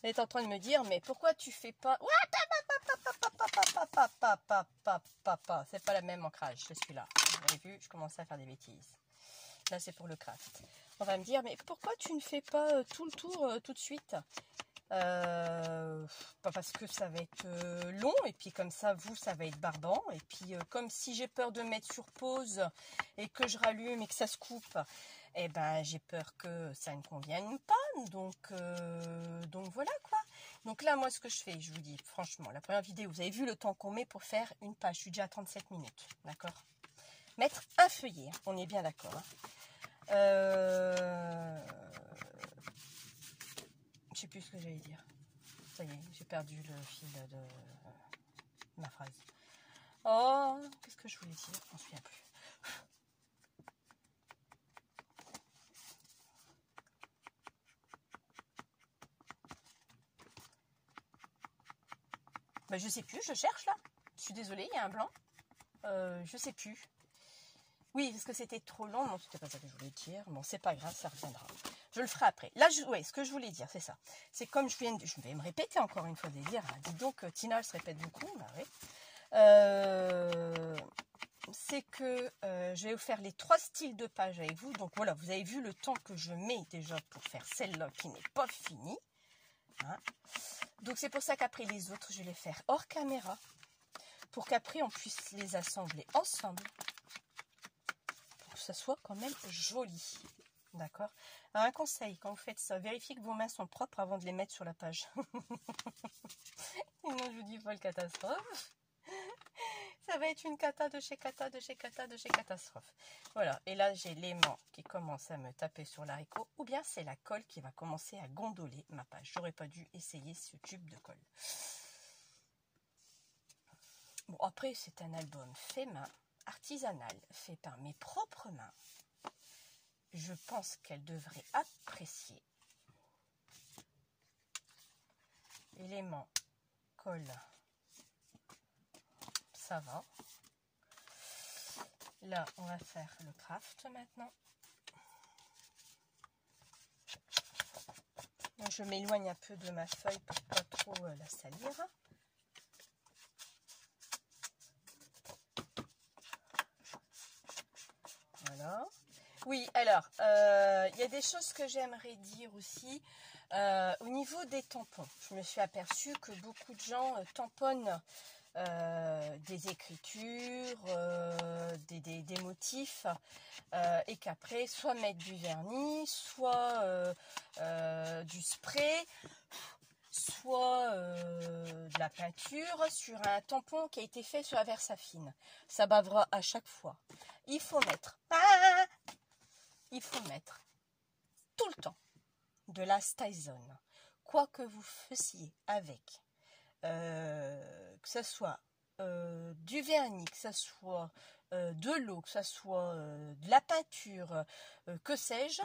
Vous êtes en train de me dire, mais pourquoi tu fais pas... C'est pas le même ancrage, je suis là. Vous avez vu, je commençais à faire des bêtises. Là, c'est pour le craft. On va me dire, mais pourquoi tu ne fais pas tout le tour tout de suite? Parce que ça va être long, et puis comme ça, vous, ça va être barbant. Et puis, comme si j'ai peur de mettre sur pause et que je rallume et que ça se coupe, eh ben, j'ai peur que ça ne convienne pas. Donc voilà quoi. Donc là, moi, ce que je fais, je vous dis, franchement, la première vidéo, vous avez vu le temps qu'on met pour faire une page. Je suis déjà à 37 minutes, d'accord? Mettre un feuillet, on est bien d'accord. Hein. Je sais plus ce que j'allais dire. Ça y est, j'ai perdu le fil de ma phrase. Oh, qu'est-ce que je voulais dire? Je m'en souviens plus. Ben, je sais plus, je cherche là. Je suis désolée, il y a un blanc. Je sais plus. Oui, parce que c'était trop long. Non, c'était pas ça que je voulais dire. Bon, c'est pas grave, ça reviendra. Je le ferai après. Là, ouais, ce que je voulais dire, c'est ça. C'est comme je vais me répéter encore une fois des dire. Dis donc, Tina, elle se répète beaucoup. Bah oui. C'est que je vais vous faire les 3 styles de pages avec vous. Donc voilà, vous avez vu le temps que je mets déjà pour faire celle-là qui n'est pas finie. Hein. Donc c'est pour ça qu'après les autres, je vais les faire hors caméra. Pour qu'après on puisse les assembler ensemble. Pour que ça soit quand même joli. D'accord? Alors un conseil, quand vous faites ça, vérifiez que vos mains sont propres avant de les mettre sur la page. Sinon je vous dis folle catastrophe. Ça va être une cata de chez cata, de chez cata, de chez catastrophe. Voilà, et là j'ai l'aimant qui commence à me taper sur l'haricot, ou bien c'est la colle qui va commencer à gondoler ma page. J'aurais pas dû essayer ce tube de colle. Bon, après c'est un album fait main, artisanal, fait par mes propres mains. Je pense qu'elle devrait apprécier. Élément, colle. Ça va. Là, on va faire le craft maintenant. Je m'éloigne un peu de ma feuille pour pas trop la salir. Voilà. Oui, alors, il y a des choses que j'aimerais dire aussi. Au niveau des tampons, je me suis aperçue que beaucoup de gens tamponnent des écritures, des motifs, et qu'après, soit mettre du vernis, soit du spray. soit de la peinture sur un tampon qui a été fait sur la Versafine. Ça bavera à chaque fois. Il faut mettre tout le temps de la Stizone. Quoi que vous fassiez avec, que ce soit du vernis, que ce soit de l'eau, que ce soit de la peinture, que sais-je,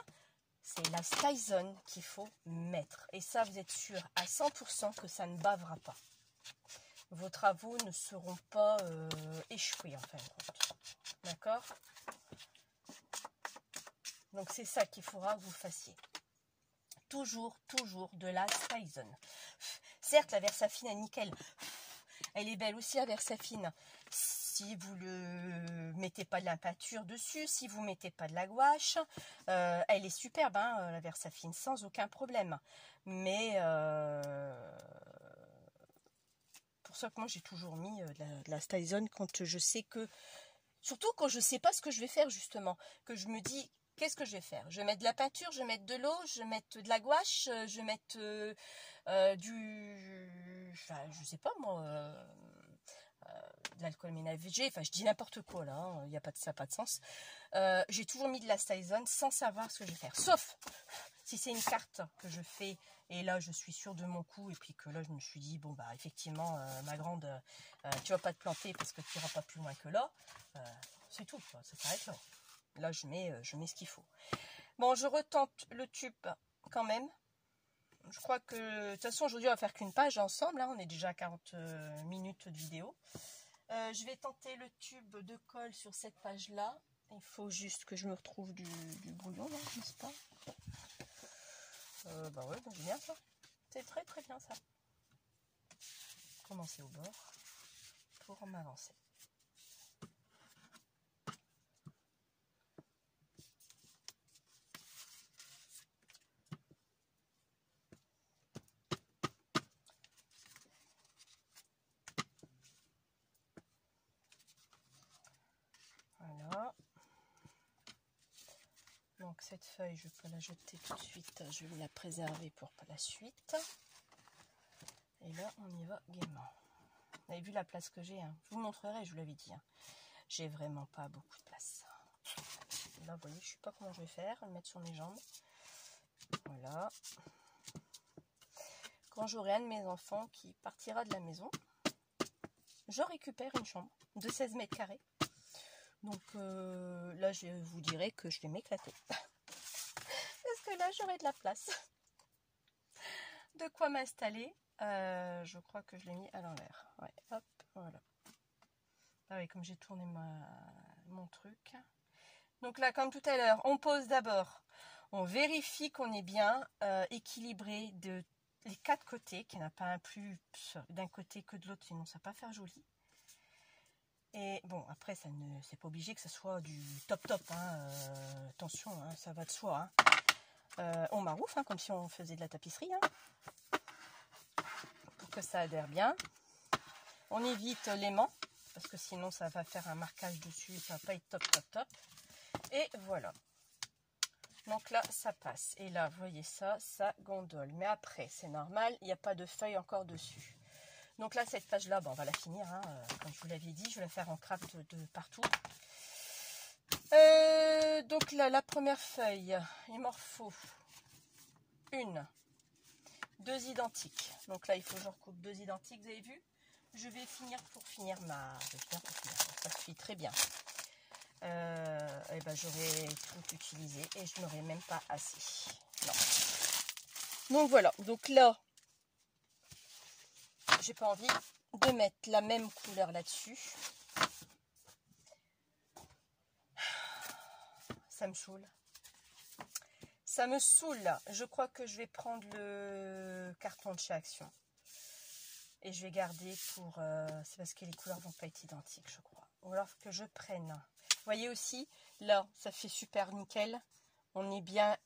c'est la Stizone qu'il faut mettre. Et ça, vous êtes sûr à 100% que ça ne bavera pas. Vos travaux ne seront pas échoués en fin de compte. D'accord? Donc c'est ça qu'il faudra que vous fassiez. Toujours de la Stizone. Certes, la Versafine est nickel. Elle est belle aussi, la Versafine. Si vous ne mettez pas de la peinture dessus, si vous ne mettez pas de la gouache, elle est superbe, hein, la Versafine, sans aucun problème. Mais pour ça que moi j'ai toujours mis de la Stizone quand je sais que, surtout quand je ne sais pas ce que je vais faire justement, que je me dis qu'est-ce que je vais faire. Je vais mettre de la peinture, je vais mettre de l'eau, je vais mettre de la gouache, je vais mettre enfin, je sais pas moi, de l'alcool ménager, enfin je dis n'importe quoi là, hein, y a pas de, ça n'a pas de sens. J'ai toujours mis de la Stizone sans savoir ce que je vais faire, sauf si c'est une carte que je fais et là je suis sûre de mon coup et puis que là je me suis dit bon bah effectivement ma grande, tu vas pas te planter parce que tu iras pas plus loin que là, c'est tout quoi, ça s'arrête là. Là je mets ce qu'il faut. Bon, je retente le tube quand même. Je crois que de toute façon aujourd'hui on va faire qu'une page ensemble, hein, on est déjà à 40 minutes de vidéo. Je vais tenter le tube de colle sur cette page là. Il faut juste que je me retrouve du brouillon là, n'est-ce pas? Bah ouais, c'est bien ça. C'est très bien ça. Commencer au bord pour m'avancer. Voilà. Donc cette feuille, je peux la jeter tout de suite. Je vais la préserver pour la suite. Et là, on y va gaiement. Vous avez vu la place que j'ai, hein. Je vous montrerai, je vous l'avais dit. Hein. J'ai vraiment pas beaucoup de place. Là, vous voyez, je ne sais pas comment je vais faire. Le mettre sur mes jambes. Voilà. Quand j'aurai un de mes enfants qui partira de la maison, je récupère une chambre de 16 mètres carrés. Donc là, je vous dirai que je vais m'éclater. Parce que là, j'aurai de la place. De quoi m'installer. Je crois que je l'ai mis à l'envers. Ouais, hop, voilà. Ah oui, comme j'ai tourné mon truc. Donc là, comme tout à l'heure, on pose d'abord. On vérifie qu'on est bien équilibré de les quatre côtés, qu'il n'y en a pas un plus d'un côté que de l'autre, sinon ça ne va pas faire joli. Et bon, après, c'est pas obligé que ce soit du top, hein, attention, hein, ça va de soi. Hein. On maroufle, hein, comme si on faisait de la tapisserie, hein, pour que ça adhère bien. On évite l'aimant, parce que sinon ça va faire un marquage dessus, ça va pas être top. Et voilà. Donc là, ça passe. Et là, vous voyez ça, ça gondole. Mais après, c'est normal, il n'y a pas de feuilles encore dessus. Donc là, cette page-là, bon, on va la finir. Hein, comme je vous l'avais dit, je vais la faire en craft de partout. Donc là, la première feuille, il m'en faut deux identiques. Donc là, il faut que j'en recoupe deux identiques, vous avez vu. Je vais finir pour finir ma... Ça suffit très bien. Et ben, j'aurais tout utilisé et je n'aurais même pas assez. Non. Donc voilà. Donc là, j'ai pas envie de mettre la même couleur là-dessus. Ça me saoule. Ça me saoule. Je crois que je vais prendre le carton de chez Action. Et je vais garder pour... c'est parce que les couleurs vont pas être identiques, je crois. Ou alors que je prenne... Vous voyez aussi, là, ça fait super nickel. On est bien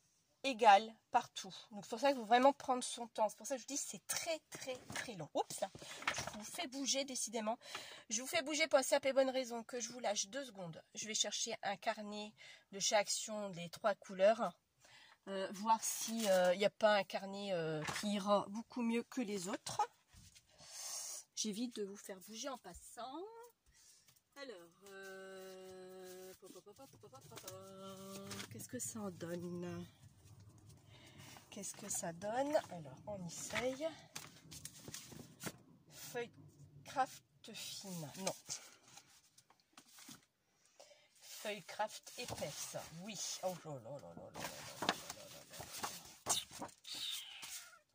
égal partout. Donc, c'est pour ça qu'il faut vraiment prendre son temps. C'est pour ça que je vous dis c'est très long. Oups, là, je vous fais bouger, décidément. Je vous fais bouger pour la simple et bonne raison que je vous lâche 2 secondes. Je vais chercher un carnet de chez Action, les 3 couleurs. voir s'il n'y a pas un carnet qui ira beaucoup mieux que les autres. J'évite de vous faire bouger en passant. Alors, qu'est-ce que ça en donne? Qu'est-ce que ça donne? Alors, on essaye. Feuille craft fine. Non. Feuille craft épaisse. Oui. Oh là là là là là là là là.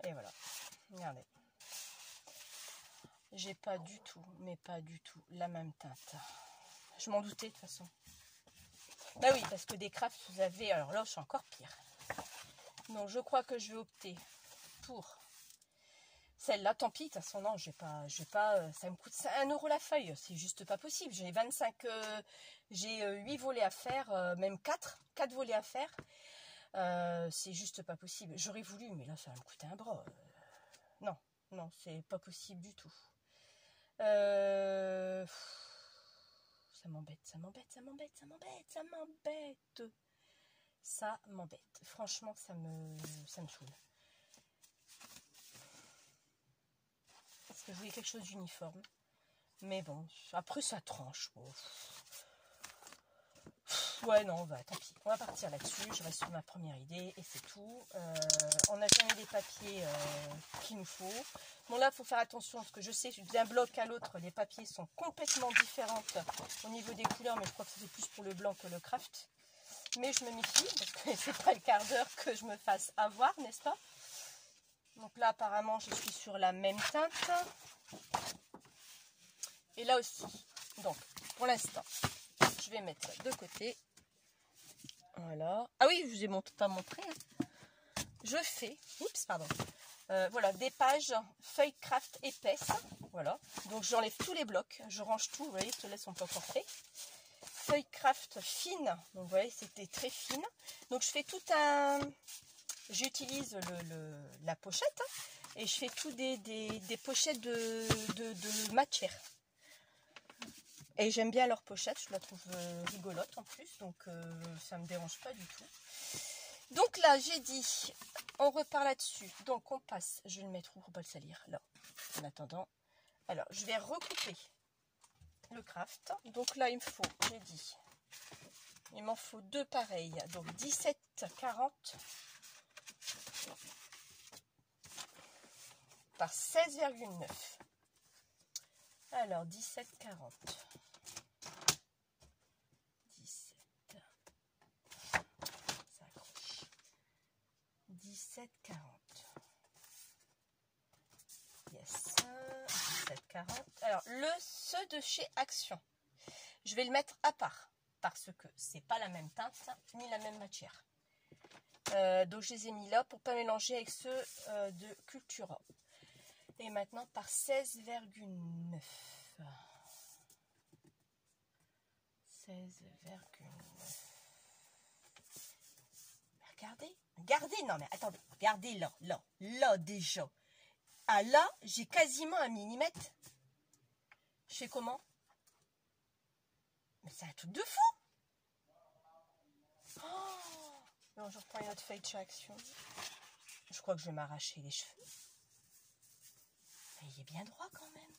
Et voilà. Regardez. J'ai pas du tout, mais pas du tout, la même teinte. Je m'en doutais de toute façon. Bah oui, parce que des crafts, vous avez... Alors là, c'est encore pire. Donc, je crois que je vais opter pour celle-là. Tant pis, de toute façon, non, je vais pas, ça me coûte 1 € la feuille. C'est juste pas possible. J'ai 25... j'ai 8 volets à faire, même 4 volets à faire. C'est juste pas possible. J'aurais voulu, mais là, ça va me coûter un bras. Non, non, c'est pas possible du tout. Ça m'embête, ça m'embête, ça m'embête, ça m'embête, ça m'embête. Ça m'embête. Franchement, ça me saoule. Parce que je voulais quelque chose d'uniforme. Mais bon, après ça tranche. Bon. Ouais, non, bah, tant pis. On va partir là-dessus. Je reste sur ma première idée et c'est tout. On a jamais les papiers qu'il nous faut. Bon, là, il faut faire attention parce que je sais, d'un bloc à l'autre, les papiers sont complètement différents au niveau des couleurs. Mais je crois que c'est plus pour le blanc que le craft. Mais je me méfie parce que c'est pas le quart d'heure que je me fasse avoir, n'est-ce pas? Donc là, apparemment, je suis sur la même teinte. Et là aussi. Donc, pour l'instant, je vais mettre de côté. Voilà. Ah oui, je vous ai pas montré. Hein. Je fais, oups, pardon. Voilà, des pages feuille craft épaisse. Voilà. Donc j'enlève tous les blocs, je range tout. Vous voyez, ceux-là sont pas encore faits. Feuille craft fine. Donc vous voyez, c'était très fine. Donc je fais tout un. J'utilise la pochette hein, et je fais tout des pochettes de matière. Et j'aime bien leur pochette, je la trouve rigolote en plus, donc ça ne me dérange pas du tout. Donc là, j'ai dit, on repart là-dessus. Donc on passe, je vais le mettre où pour ne pas le salir, là, en attendant. Alors, je vais recouper le craft. Donc là, il me faut, j'ai dit, il m'en faut 2 pareils. Donc 17,40 par 16,9. Alors, 17,40. 17,40. Yes. 17,40. Alors, ceux de chez Action, je vais le mettre à part parce que c'est pas la même teinte ni la même matière. Donc, je les ai mis là pour pas mélanger avec ceux de Cultura. Et maintenant, par 16,9. 16,9. Regardez, regardez, non mais attendez, regardez là, là déjà. Ah là, j'ai quasiment 1 millimètre. Je fais comment? Mais c'est un truc de fou. Oh non, je reprends une autre feuille de chez Action. Je crois que je vais m'arracher les cheveux. Mais il est bien droit quand même.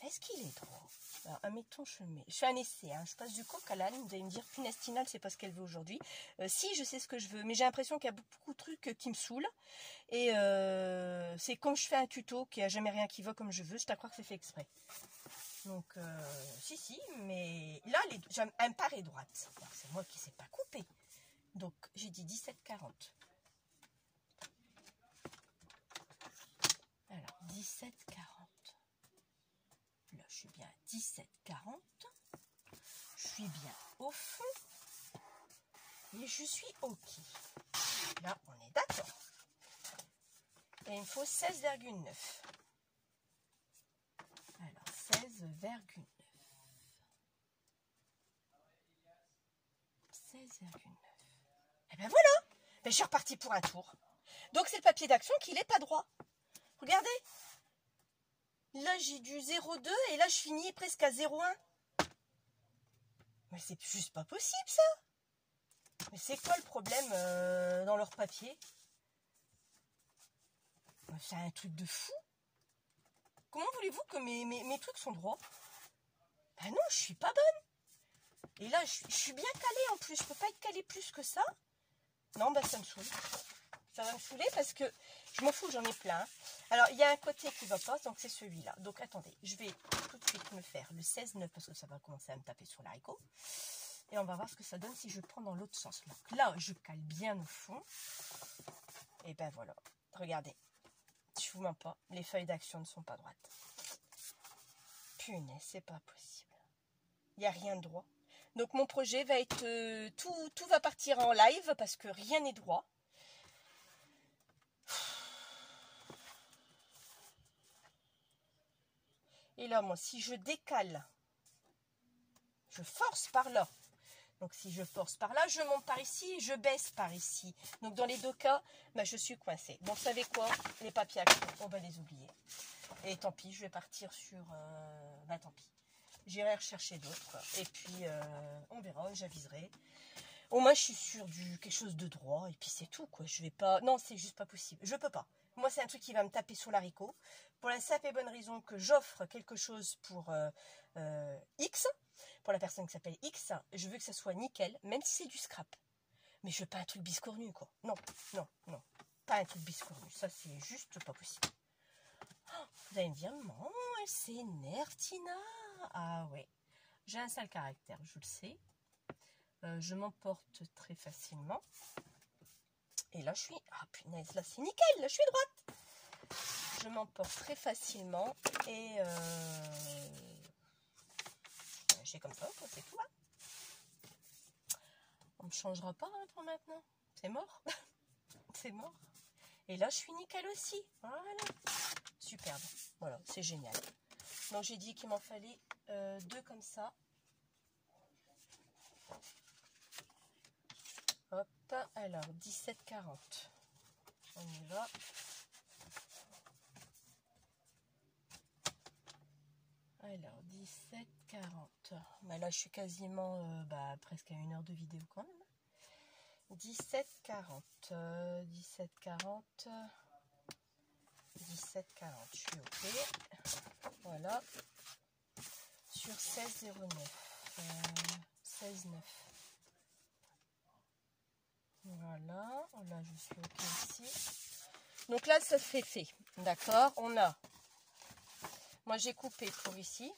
Est-ce qu'il est droit? Alors, admettons, je mets. Je fais un essai, hein. Je passe du coq à l'âne. Vous allez me dire, Punestinal, c'est pas ce qu'elle veut aujourd'hui. Si, je sais ce que je veux, mais j'ai l'impression qu'il y a beaucoup de trucs qui me saoulent. Et c'est quand je fais un tuto qu'il n'y a jamais rien qui va comme je veux. Je t'accrois que c'est fait exprès. Donc, si, mais là, elle me paraît droite. C'est moi qui ne sais pas couper. Donc, j'ai dit 17,40. Alors, 17,40. Là, je suis bien à 17,40. Je suis bien au fond. Et je suis OK. Là, on est d'accord. Et il me faut 16,9. Alors, 16,9. 16,9. Et ben voilà. Ben, je suis repartie pour un tour. Donc, c'est le papier d'Action qui n'est pas droit. Regardez. Là, j'ai du 0,2 et là, je finis presque à 0,1. Mais c'est juste pas possible, ça. Mais c'est quoi le problème dans leur papier? C'est un truc de fou. Comment voulez-vous que mes trucs sont droits? Ah non, je suis pas bonne. Et là, je suis bien calée en plus. Je peux pas être calée plus que ça. Non, bah ça me saoule. Ça va me saouler parce que je m'en fous, j'en ai plein. Alors, il y a un côté qui va pas, donc c'est celui-là. Donc, attendez, je vais tout de suite me faire le 16-9 parce que ça va commencer à me taper sur l'haricot. Et on va voir ce que ça donne si je prends dans l'autre sens. Donc là, je cale bien au fond. Et ben voilà. Regardez. Je vous mens pas. Les feuilles d'action ne sont pas droites. Punaise, c'est pas possible. Il n'y a rien de droit. Donc mon projet va être... tout va partir en live parce que rien n'est droit. Et là, moi, si je décale, je force par là. Donc, si je force par là, je monte par ici, je baisse par ici. Donc, dans les deux cas, bah, je suis coincée. Donc, vous savez quoi? Les papiers actions, on va les oublier. Et tant pis, je vais partir sur... bah, tant pis. J'irai rechercher d'autres. Et puis, on verra, j'aviserai. Au moins, je suis sûre du quelque chose de droit. Et puis, c'est tout, quoi. Je vais pas... Non, c'est juste pas possible. Je peux pas. Moi, c'est un truc qui va me taper sous l'haricot. Pour la simple et bonne raison que j'offre quelque chose pour X. Pour la personne qui s'appelle X, je veux que ça soit nickel, même si c'est du scrap. Mais je veux pas un truc biscornu, quoi. Non, non, non. Pas un truc biscornu. Ça, c'est juste pas possible. Oh, vous allez me dire, maman, elle s'énerve, Tina. Ah ouais. J'ai un sale caractère, je le sais. Je m'emporte très facilement. Et là, je suis... Ah, punaise, là, c'est nickel. Là, je suis droite. Je m'emporte très facilement. Et... j'ai comme ça, c'est tout. Hein. On ne changera pas hein, pour maintenant. C'est mort. C'est mort. Et là, je suis nickel aussi. Voilà. Superbe. Voilà, c'est génial. Donc, j'ai dit qu'il m'en fallait deux comme ça. Hop. Alors, 17,40. On y va. Alors, 17,40. Bah là, je suis quasiment presque à 1 heure de vidéo quand même. 17,40. 17,40. 17,40. Je suis OK. Voilà. Sur 16,09. 16,9. Voilà. Là, je suis OK ici. Donc là, ça fait fait. D'accord. On a... Moi, j'ai coupé pour ici.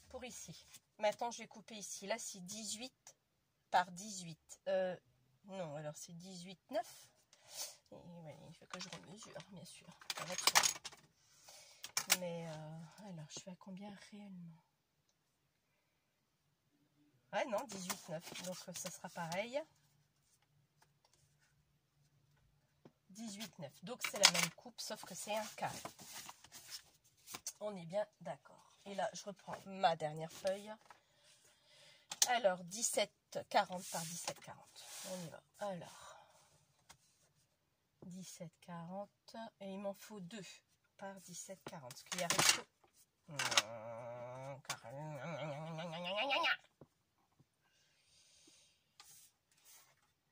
Pour ici. Maintenant, je vais couper ici. Là, c'est 18 par 18. Non, alors c'est 18,9. Et ouais, il faut que je remesure, bien sûr. Ça va être ça. Mais, alors, je fais à combien réellement? Ouais, non, 18,9. Donc, ça sera pareil. 18,9. Donc, c'est la même coupe, sauf que c'est un carré. On est bien d'accord. Et là, je reprends ma dernière feuille. Alors, 17,40 par 17,40. On y va. Alors, 17,40. Et il m'en faut 2 par 17,40. Ce qui arrive chaud.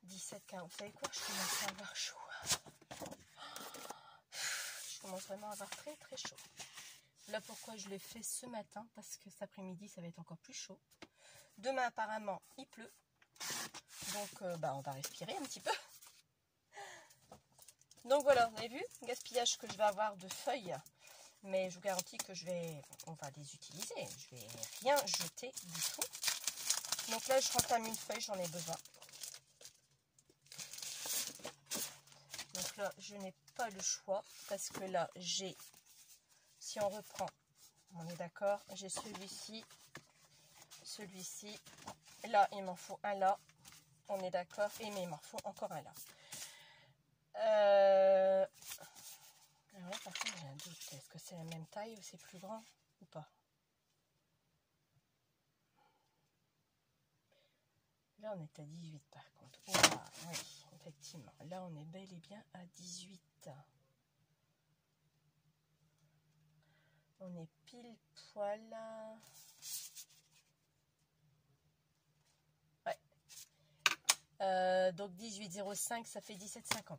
17,40. Vous savez quoi? Je commence à avoir chaud. Je commence vraiment à avoir très très chaud. Là, pourquoi je l'ai fait ce matin? Parce que cet après-midi, ça va être encore plus chaud. Demain, apparemment, il pleut. Donc, on va respirer un petit peu. Donc, voilà, vous avez vu? Gaspillage que je vais avoir de feuilles. Mais je vous garantis que on va les utiliser. Je vais rien jeter du tout. Donc là, je rentame une feuille, j'en ai besoin. Donc là, je n'ai pas le choix. Parce que là, j'ai... Si on reprend, on est d'accord, j'ai celui-ci, celui-ci. Là, il m'en faut un là. On est d'accord. Et mais il m'en faut encore un là. Alors là, par contre, j'ai un doute. Est-ce que c'est la même taille ou c'est plus grand ou pas? Là, on est à 18 par contre. Ouah, oui, effectivement. Là, on est bel et bien à 18. On est pile poil. Ouais. Donc 18,05, ça fait 17,50.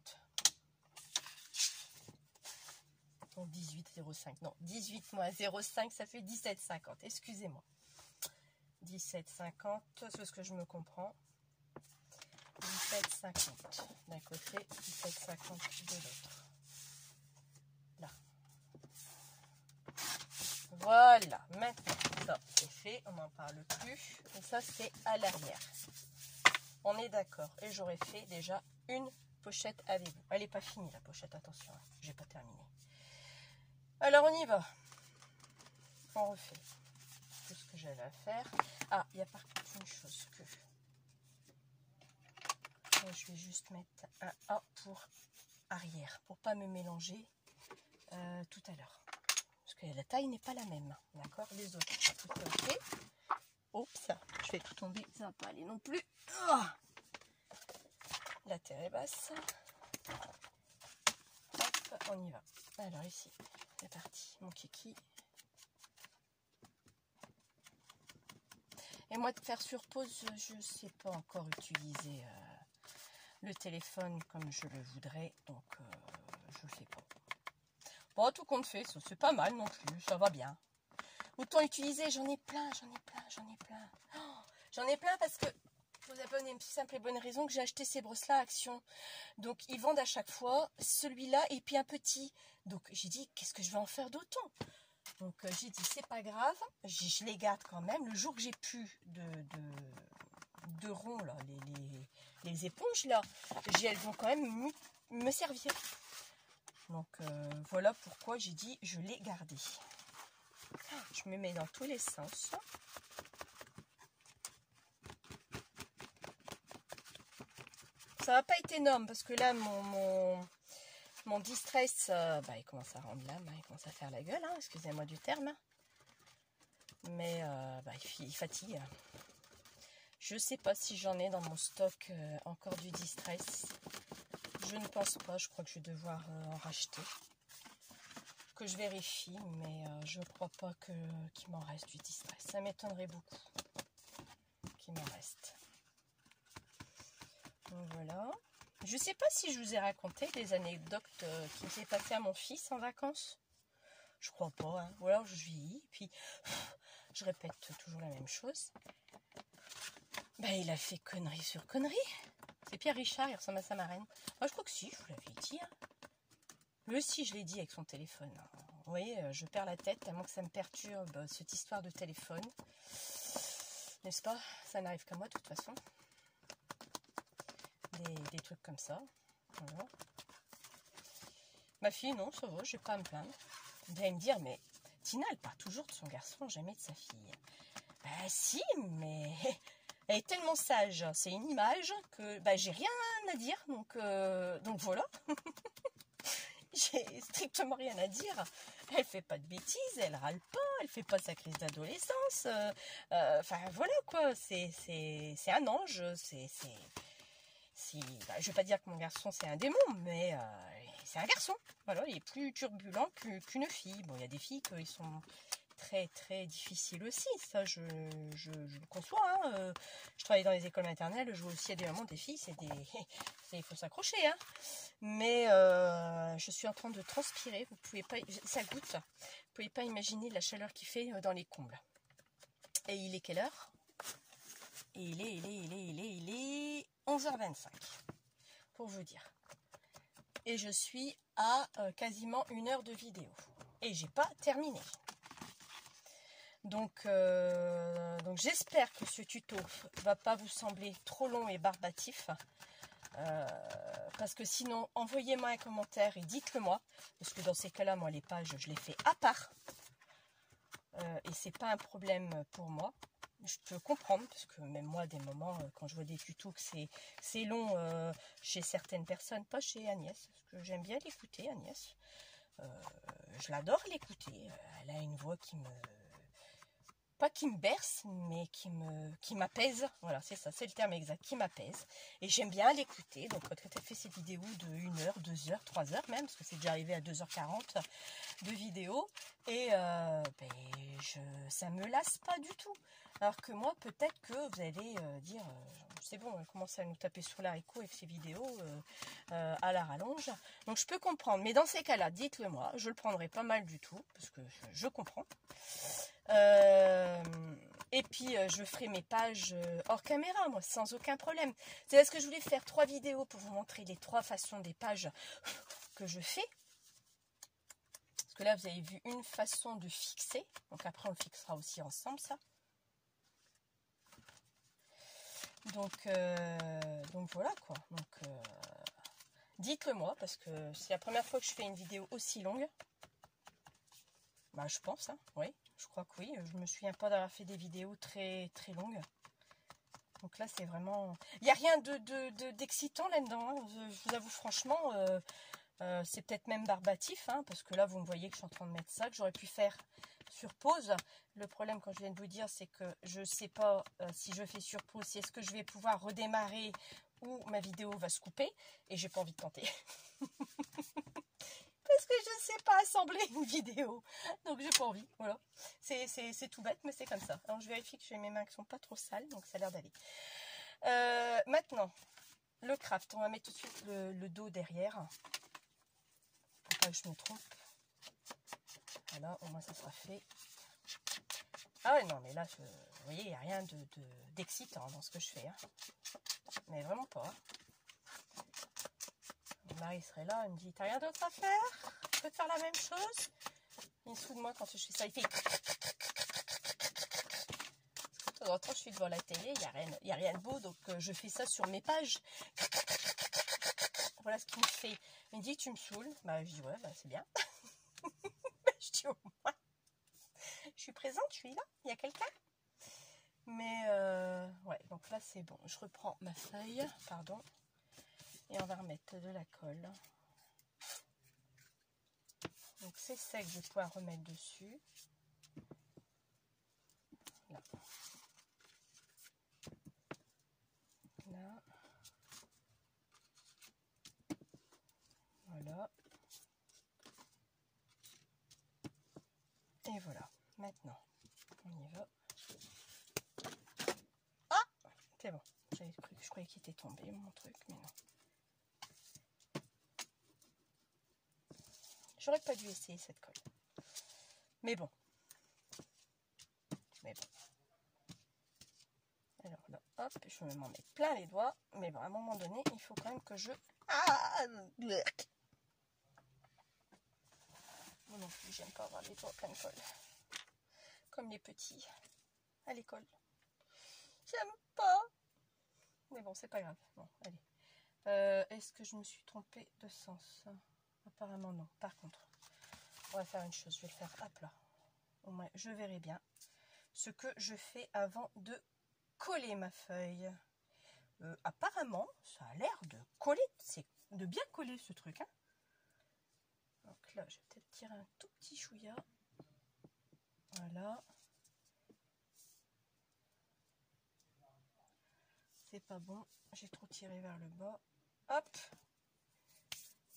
Donc 18,05, non, 18 moins 0,5, ça fait 17,50. Excusez-moi. 17,50, c'est ce que je me comprends. 17,50 d'un côté, 17,50 de l'autre. Là. Voilà, maintenant, ça c'est fait, on n'en parle plus. Et ça, c'est à l'arrière. On est d'accord. Et j'aurais fait déjà une pochette avec vous. Elle n'est pas finie, la pochette, attention, hein, j'ai pas terminé. Alors, on y va. On refait tout ce que j'avais à faire. Ah, il y a par contre une chose que... Je vais juste mettre un A pour arrière, pour pas me mélanger tout à l'heure. Parce que la taille n'est pas la même, d'accord? Les autres, tout est ok. Oups, je vais tout tomber, ça va pas aller non plus. Oh, la terre est basse. Hop, on y va. Alors ici, c'est parti, mon kiki. Et moi, de faire sur pause, je ne sais pas encore utiliser le téléphone comme je le voudrais, donc je le fais pas. Bon, tout compte fait, c'est pas mal non plus, ça va bien. Autant utiliser, j'en ai plein. Oh, j'en ai plein parce que, vous avez une simple et bonne raison que j'ai acheté ces brosses-là à Action. Donc, ils vendent à chaque fois celui-là et puis un petit. Donc, j'ai dit, qu'est-ce que je vais en faire d'autant? Donc, j'ai dit, c'est pas grave, je les garde quand même. Le jour que j'ai plus de ronds, là, les éponges, là, elles vont quand même me servir. Donc, voilà pourquoi j'ai dit, je l'ai gardé. Je me mets dans tous les sens. Ça va pas être énorme parce que là, mon distress, il commence à rendre l'âme, il commence à faire la gueule, hein, excusez-moi du terme. Mais il fatigue. Je sais pas si j'en ai dans mon stock encore du distress. Je ne pense pas, je crois que je vais devoir en racheter. Que je vérifie, mais je crois pas qu'il m'en reste du distress. Ça m'étonnerait beaucoup qu'il m'en reste. Donc voilà. Je sais pas si je vous ai raconté des anecdotes qui me s'est passé à mon fils en vacances. Je crois pas, hein. Ou alors je vieillis, puis je répète toujours la même chose. Il a fait connerie sur connerie. C'est Pierre Richard, il ressemble à sa marraine. Moi, je crois que si, je vous l'avais dit. Hein. Lui aussi, je l'ai dit avec son téléphone. Vous voyez, je perds la tête tellement que ça me perturbe, cette histoire de téléphone. N'est-ce pas? Ça n'arrive qu'à moi, de toute façon. Des trucs comme ça. Voilà. Ma fille, non, ça va, j'ai pas à me plaindre. Vous allez me dire, mais Tina, elle parle toujours de son garçon, jamais de sa fille. Si, mais elle est tellement sage. C'est une image que j'ai rien à dire. Donc voilà. J'ai strictement rien à dire. Elle fait pas de bêtises, elle râle pas, elle fait pas sa crise d'adolescence. Voilà quoi. C'est un ange. Je vais pas dire que mon garçon c'est un démon, mais c'est un garçon. Voilà, il est plus turbulent qu'une fille. Bon, il y a des filles qui sont très très difficiles aussi, ça je le conçois. Hein. Je travaille dans les écoles maternelles, je vois aussi des mamans, des filles, il faut s'accrocher. Hein. Mais je suis en train de transpirer, vous pouvez pas, ça goûte. Vous pouvez pas imaginer la chaleur qu'il fait dans les combles. Et il est quelle heure? Et il est 11h25, pour vous dire. Et je suis à quasiment 1 heure de vidéo. Et j'ai pas terminé. Donc j'espère que ce tuto va pas vous sembler trop long et barbatif. Parce que sinon, envoyez-moi un commentaire et dites-le moi. Parce que dans ces cas-là, moi, les pages, je les fais à part. Et c'est pas un problème pour moi. Je peux comprendre, parce que même moi, des moments, quand je vois des tutos que c'est long chez certaines personnes, pas chez Agnès, parce que j'aime bien l'écouter, Agnès. Je l'adore l'écouter. Elle a une voix pas qui me berce, mais qui m'apaise. Voilà, c'est ça, c'est le terme exact, qui m'apaise. Et j'aime bien l'écouter. Donc, quand elle fait ses vidéos de 1 heure, 2 heures, 3 heures même, parce que c'est déjà arrivé à 2h40 de vidéos. Et ça me lasse pas du tout. Alors que moi, peut-être que vous allez dire, c'est bon, elle commence à nous taper sur l'haricot avec ses vidéos à la rallonge. Donc je peux comprendre, mais dans ces cas-là, dites-le moi, je le prendrai pas mal du tout, parce que je comprends. Et puis je ferai mes pages hors caméra, moi, sans aucun problème. C'est parce que je voulais faire 3 vidéos pour vous montrer les 3 façons des pages que je fais. Parce que là, vous avez vu une façon de fixer. Donc après, on le fixera aussi ensemble, ça. Donc voilà, quoi. Donc, dites-le moi, parce que c'est la première fois que je fais une vidéo aussi longue. Bah, je pense, hein, oui. Je crois que oui. Je me souviens pas d'avoir fait des vidéos très, très longues. Donc là, c'est vraiment... Il n'y a rien d'excitant là-dedans. Hein. Je vous avoue, franchement... c'est peut-être même barbatif, hein, parce que là, vous me voyez que je suis en train de mettre ça, que j'aurais pu faire sur pause. Le problème, quand je viens de vous dire, c'est que je ne sais pas si je fais sur pause, si est-ce que je vais pouvoir redémarrer ou ma vidéo va se couper, et j'ai pas envie de tenter. Parce que je ne sais pas assembler une vidéo, donc j'ai pas envie, voilà. C'est tout bête, mais c'est comme ça. Alors, je vérifie que j'ai mes mains qui sont pas trop sales, donc ça a l'air d'aller. Maintenant, le craft, on va mettre tout de suite le dos derrière. Pas que je me trompe. Voilà, au moins ça sera fait. Ah ouais, non, mais là, vous voyez, il n'y a rien d'excitant dans ce que je fais. Hein. Mais vraiment pas. Hein. Mon mari serait là, il me dit, t'as rien d'autre à faire? Tu peux te faire la même chose? Il se fout de moi quand je fais ça. Il fait... Parce que de temps en temps, je suis devant la télé, il n'y a rien de beau, donc je fais ça sur mes pages. Voilà ce qu'il me fait. Il me dit, tu me saoules. Bah, je dis, ouais, bah, c'est bien. Je dis, au moins, je suis présente, je suis là, il y a quelqu'un. Mais, ouais, donc là, c'est bon. Je reprends ma feuille, pardon. Et on va remettre de la colle. Donc, c'est sec, je vais pouvoir remettre dessus. Là. Là. Voilà. Et voilà. Maintenant, on y va. Ah! C'est bon. Je croyais qu'il était tombé, mon truc, mais non. J'aurais pas dû essayer cette colle. Mais bon. Alors là, hop, je vais m'en mettre plein les doigts. Mais bon, à un moment donné, il faut quand même que je... Ah! Moi non plus, j'aime pas avoir les doigts plein de colle. Comme les petits à l'école. J'aime pas. Mais bon, c'est pas grave. Bon, allez. Est-ce que je me suis trompée de sens? Apparemment non. Par contre, on va faire une chose. Je vais le faire à plat. Au moins, je verrai bien ce que je fais avant de coller ma feuille. Apparemment, ça a l'air de coller. C'est de bien coller ce truc. Hein. Donc là, je vais peut-être tirer un tout petit chouïa. Voilà. C'est pas bon. J'ai trop tiré vers le bas. Hop.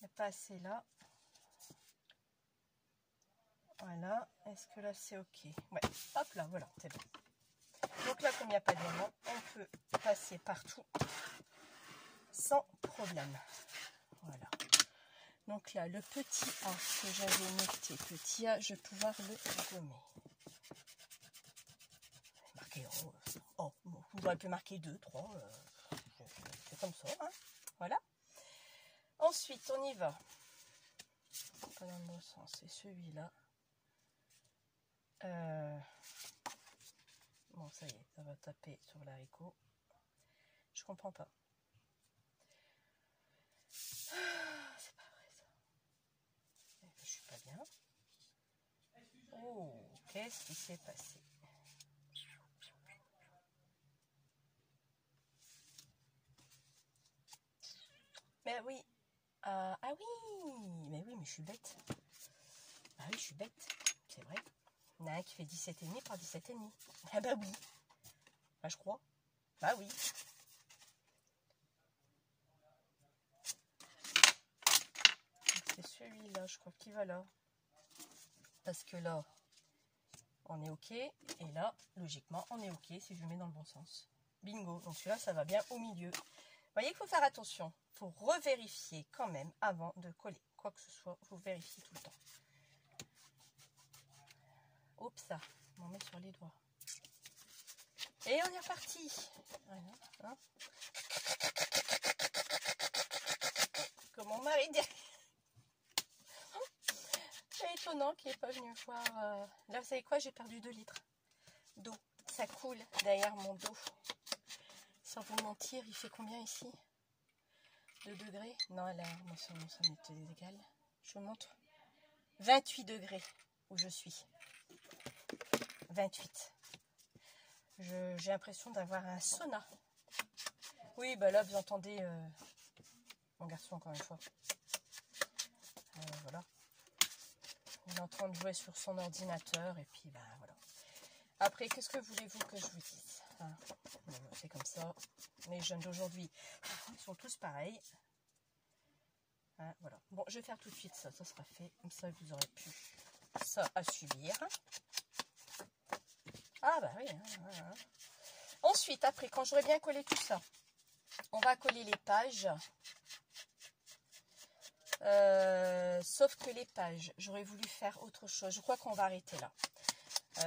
Il n'y a pas assez là. Voilà. Est-ce que là, c'est OK? Ouais. Hop là, voilà. C'est bon. Donc là, comme il n'y a pas d'aimant, on peut passer partout sans problème. Voilà. Donc là, le petit A que j'avais noté, petit A, je vais pouvoir le gommer. Marquer oh, vous aurez pu marquer 2, 3, c'est comme ça, hein. Voilà. Ensuite, on y va. Pas dans le bon sens, c'est celui-là. Bon, ça y est, ça va taper sur l'haricot. Je comprends pas. C'est pas vrai ça. Je suis pas bien. Oh, qu'est-ce qui s'est passé? Mais oui. Ah oui. Mais oui, mais je suis bête. Ah oui, je suis bête. C'est vrai. Il y en a un qui fait 17,5 par 17,5. Ah bah oui. Bah je crois. Bah oui. C'est celui-là, je crois qu'il va là. Parce que là, on est OK. Et là, logiquement, on est OK si je mets dans le bon sens. Bingo. Donc celui-là, ça va bien au milieu. Vous voyez qu'il faut faire attention. Il faut revérifier quand même avant de coller. Quoi que ce soit, il faut vérifier tout le temps. Oups, ça, on m'en met sur les doigts. Et on est reparti. Voilà, hein. Comme mon mari dit. C'est étonnant qu'il n'ait pas venu voir. Là, vous savez quoi? J'ai perdu 2 litres d'eau. Ça coule derrière mon dos. Sans vous mentir, il fait combien ici? 2 degrés? Non, là, ça m'est égal. Je vous montre. 28 degrés où je suis. 28. J'ai l'impression d'avoir un sauna. Oui, bah là, vous entendez mon garçon encore une fois. Voilà. Il est en train de jouer sur son ordinateur et puis, bah voilà. Après, qu'est-ce que voulez-vous que je vous dise? Hein, c'est comme ça. Les jeunes d'aujourd'hui, ils sont tous pareils. Hein, voilà. Bon, je vais faire tout de suite ça. Ça sera fait. Comme ça, vous aurez pu ça à subir. Ah bah oui. Hein. Ensuite, après, quand j'aurai bien collé tout ça, on va coller les pages. Sauf que les pages, j'aurais voulu faire autre chose. Je crois qu'on va arrêter là.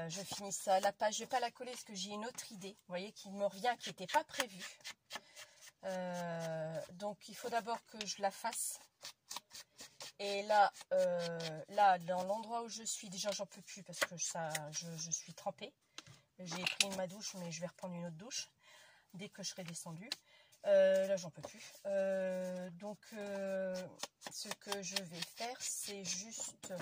Je finis ça. La page, je ne vais pas la coller parce que j'ai une autre idée. Vous voyez, qui me revient, qui n'était pas prévue. Donc, il faut d'abord que je la fasse. Et là, dans l'endroit où je suis, déjà, j'en peux plus parce que je suis trempée. J'ai pris ma douche, mais je vais reprendre une autre douche dès que je serai descendue. Là, j'en peux plus. Donc, ce que je vais faire, c'est juste...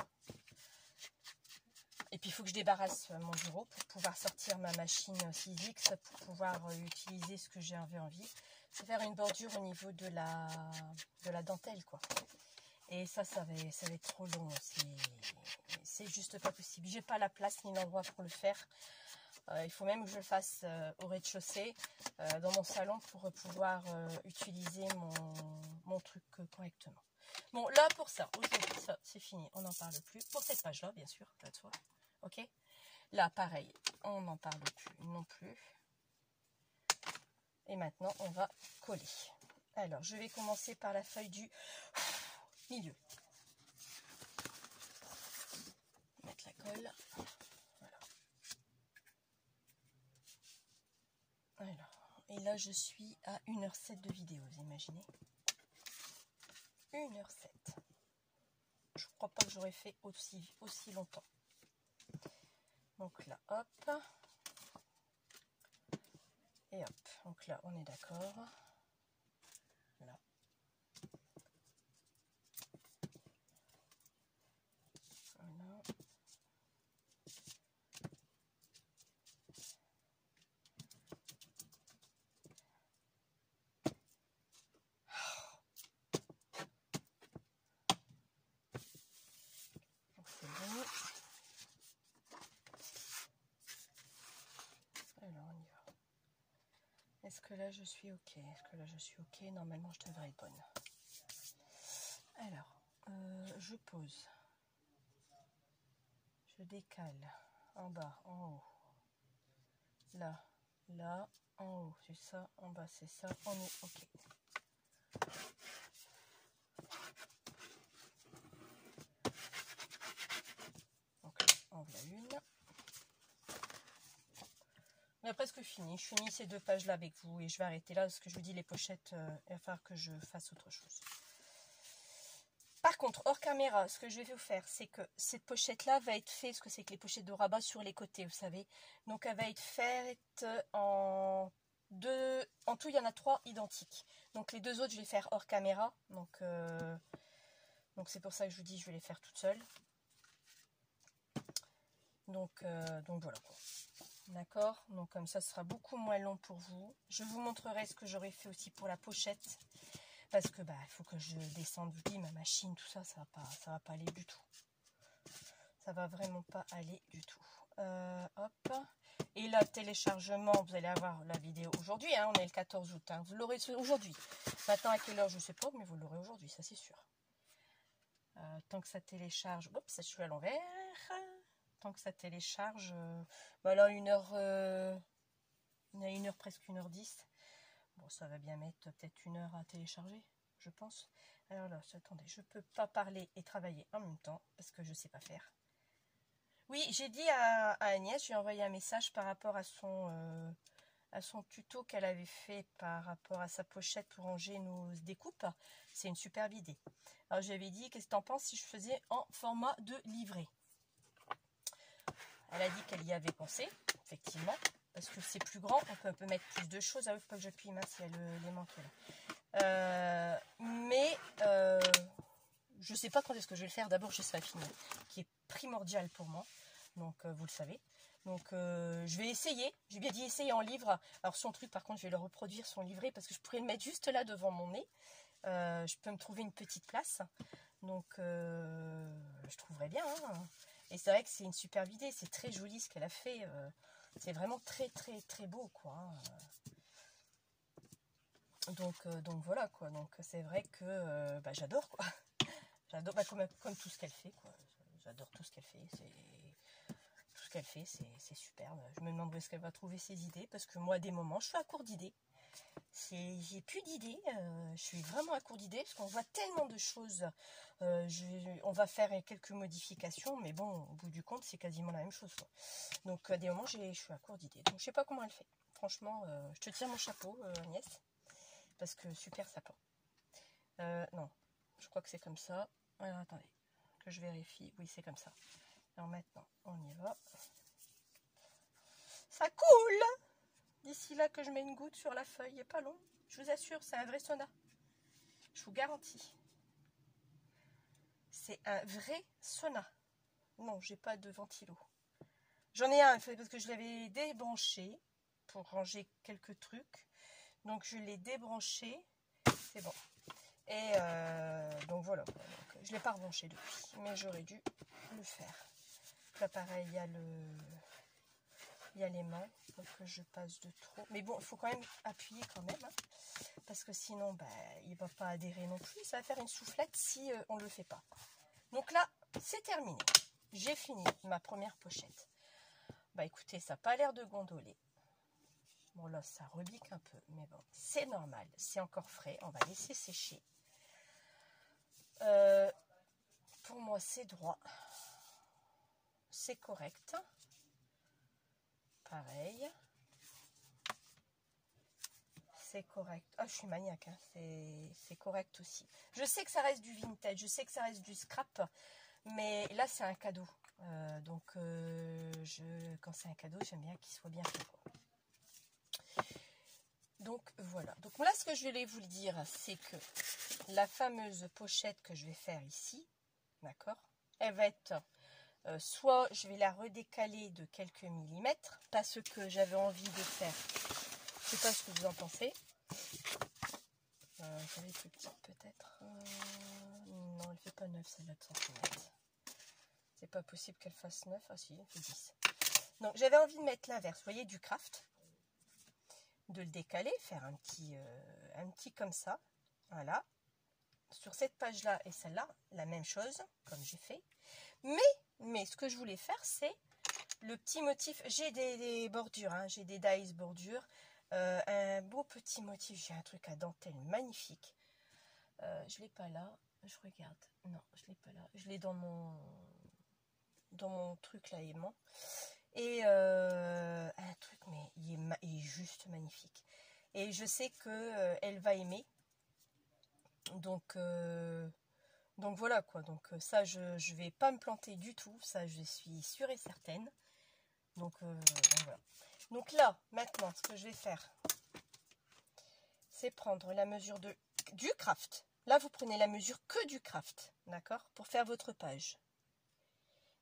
Et puis, il faut que je débarrasse mon bureau pour pouvoir sortir ma machine 6X, pour pouvoir utiliser ce que j'ai envie. C'est faire une bordure au niveau de la dentelle, quoi. Et ça va être trop long. C'est juste pas possible. J'ai pas la place ni l'endroit pour le faire. Il faut même que je le fasse au rez-de-chaussée, dans mon salon, pour pouvoir utiliser mon truc correctement. Bon, là, pour ça, aujourd'hui, ça, c'est fini. On n'en parle plus. Pour cette page-là, bien sûr, pas de soi. Ok? Là, pareil, on n'en parle plus non plus. Et maintenant, on va coller. Alors, je vais commencer par la feuille du milieu. Mettre la colle. Alors, et là je suis à 1h07 de vidéo, vous imaginez? 1h07. Je crois pas que j'aurais fait aussi longtemps. Donc là, hop. Et hop. Donc là, on est d'accord. Là. Voilà. Alors, on y va. Est-ce que là, je suis OK? Est-ce que là, je suis OK? Normalement, je devrais être bonne. Alors, je pose. Je décale. En bas, en haut. Là, là, en haut, c'est ça. En bas, c'est ça. On est OK. Donc là, en voilà une. On a presque fini. Je finis ces 2 pages là avec vous et je vais arrêter là parce que je vous dis les pochettes, il va falloir que je fasse autre chose. Par contre, hors caméra, ce que je vais vous faire, c'est que cette pochette là va être faite, ce que c'est que les pochettes de rabat sur les côtés, vous savez. Donc elle va être faite en tout, il y en a 3 identiques. Donc les 2 autres, je vais les faire hors caméra. Donc c'est pour ça que je vous dis, je vais les faire toute seule. Donc voilà quoi. D'accord, donc comme ça, ce sera beaucoup moins long pour vous. Je vous montrerai ce que j'aurais fait aussi pour la pochette. Parce que il faut que je descende, je vous dis, ma machine, tout ça, ça va pas aller du tout. Ça va vraiment pas aller du tout. Hop. Et là, téléchargement, vous allez avoir la vidéo aujourd'hui, hein, on est le 14 août. Hein, vous l'aurez aujourd'hui. Maintenant, à quelle heure, je sais pas, mais vous l'aurez aujourd'hui, ça c'est sûr. Tant que ça télécharge, oups, ça je suis à l'envers. Tant que ça télécharge, là 1h Il y a 1 heure, presque 1h10. Bon, ça va bien mettre peut-être 1 heure à télécharger, je pense. Alors là, attendez, je peux pas parler et travailler en même temps parce que je sais pas faire. Oui, j'ai dit à Agnès, je lui ai envoyé un message par rapport à son tuto qu'elle avait fait par rapport à sa pochette pour ranger nos découpes. C'est une superbe idée. Alors, je lui avais dit, qu'est-ce que tu en penses si je faisais en format de livret? Elle a dit qu'elle y avait pensé, effectivement, parce que c'est plus grand, on peut mettre plus de choses. Ah oui, il faut pas que j'appuie, mince, il y a les manteaux là. Je ne sais pas quand est-ce que je vais le faire. D'abord, je serai finir, qui est primordial pour moi. Donc, vous le savez. Donc, je vais essayer. J'ai bien dit essayer en livre. Alors, son truc, par contre, je vais le reproduire, son livret, parce que je pourrais le mettre juste là devant mon nez. Je peux me trouver une petite place. Donc, je trouverai bien. Hein. Et c'est vrai que c'est une superbe idée. C'est très joli ce qu'elle a fait. C'est vraiment très, très, très beau, quoi. Hein. Donc voilà, quoi. Donc, c'est vrai que j'adore, quoi. J'adore, comme tout ce qu'elle fait, quoi. J'adore tout ce qu'elle fait. Tout ce qu'elle fait, c'est superbe. Je me demande où est-ce qu'elle va trouver ses idées, parce que moi, à des moments, je suis à court d'idées. J'ai plus d'idées. Je suis vraiment à court d'idées, parce qu'on voit tellement de choses. On va faire quelques modifications, mais bon, au bout du compte, c'est quasiment la même chose, quoi. Donc, à des moments, je suis à court d'idées. Donc, je sais pas comment elle fait. Franchement, je te tire mon chapeau, Agnès, parce que super sapin. Non, je crois que c'est comme ça. Alors, attendez, que je vérifie. Oui, c'est comme ça. Alors maintenant, on y va. Ça coule! D'ici là que je mets une goutte sur la feuille, il n'est pas long. Je vous assure, c'est un vrai sauna. Je vous garantis. C'est un vrai sauna. Non, j'ai pas de ventilo. J'en ai un, parce que je l'avais débranché pour ranger quelques trucs. Donc, je l'ai débranché. C'est bon. Et donc, voilà. Donc, je ne l'ai pas rebranché depuis. Mais j'aurais dû le faire. Là, pareil, il y a l'aimant. Pour que je passe de trop. Mais bon, il faut quand même appuyer quand même. Hein, parce que sinon, il ne va pas adhérer non plus. Ça va faire une soufflette si on ne le fait pas. Donc là, c'est terminé. J'ai fini ma première pochette. Écoutez, ça n'a pas l'air de gondoler. Bon, là, ça rebique un peu. Mais bon, c'est normal. C'est encore frais. On va laisser sécher. Pour moi, c'est droit. C'est correct. Pareil. C'est correct. Ah, je suis maniaque. Hein. C'est correct aussi. Je sais que ça reste du vintage. Je sais que ça reste du scrap. Mais là, c'est un cadeau. Quand c'est un cadeau, j'aime bien qu'il soit bien fait, quoi. Donc, voilà. Donc, là, ce que je vais vous le dire, c'est que la fameuse pochette que je vais faire ici, d'accord, elle va être... soit je vais la redécaler de quelques millimètres, parce que j'avais envie de faire... Je sais pas ce que vous en pensez. J'avais plus petite peut-être. Non, elle fait pas 9 celle-là de centimètres. C'est pas possible qu'elle fasse 9. Ah si, elle fait 10. Donc j'avais envie de mettre l'inverse. Vous voyez, du craft. De le décaler, faire un petit comme ça. Voilà. Sur cette page-là et celle-là, la même chose, comme j'ai fait. Mais ce que je voulais faire, c'est le petit motif. J'ai des bordures, hein, j'ai des dies bordures. Un beau petit motif. J'ai un truc à dentelle magnifique. Je l'ai pas là. Je regarde. Non, je l'ai pas là. Je l'ai dans mon truc là aimant. Et un truc, mais il est juste magnifique. Et je sais que elle va aimer. Donc voilà quoi. Donc ça, je vais pas me planter du tout. Ça, je suis sûre et certaine. Donc voilà. Donc là, maintenant, ce que je vais faire, c'est prendre la mesure du craft. Là, vous prenez la mesure que du craft, d'accord, pour faire votre page.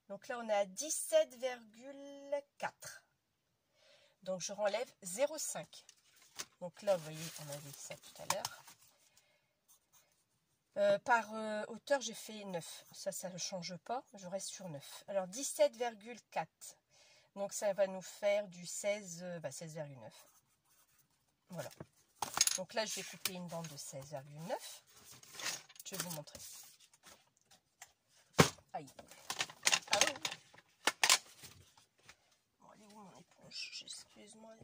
Donc là, on est à 17,4. Donc, je renlève 0,5. Donc là, vous voyez, on avait ça tout à l'heure. Par hauteur, j'ai fait 9. Ça ne change pas. Je reste sur 9. Alors, 17,4. Donc, ça va nous faire du 16,9. Voilà. Donc là, je vais couper une bande de 16,9. Je vais vous montrer. Aïe. Ah oui. Bon, elle est où mon éponge? manche. Excusez-moi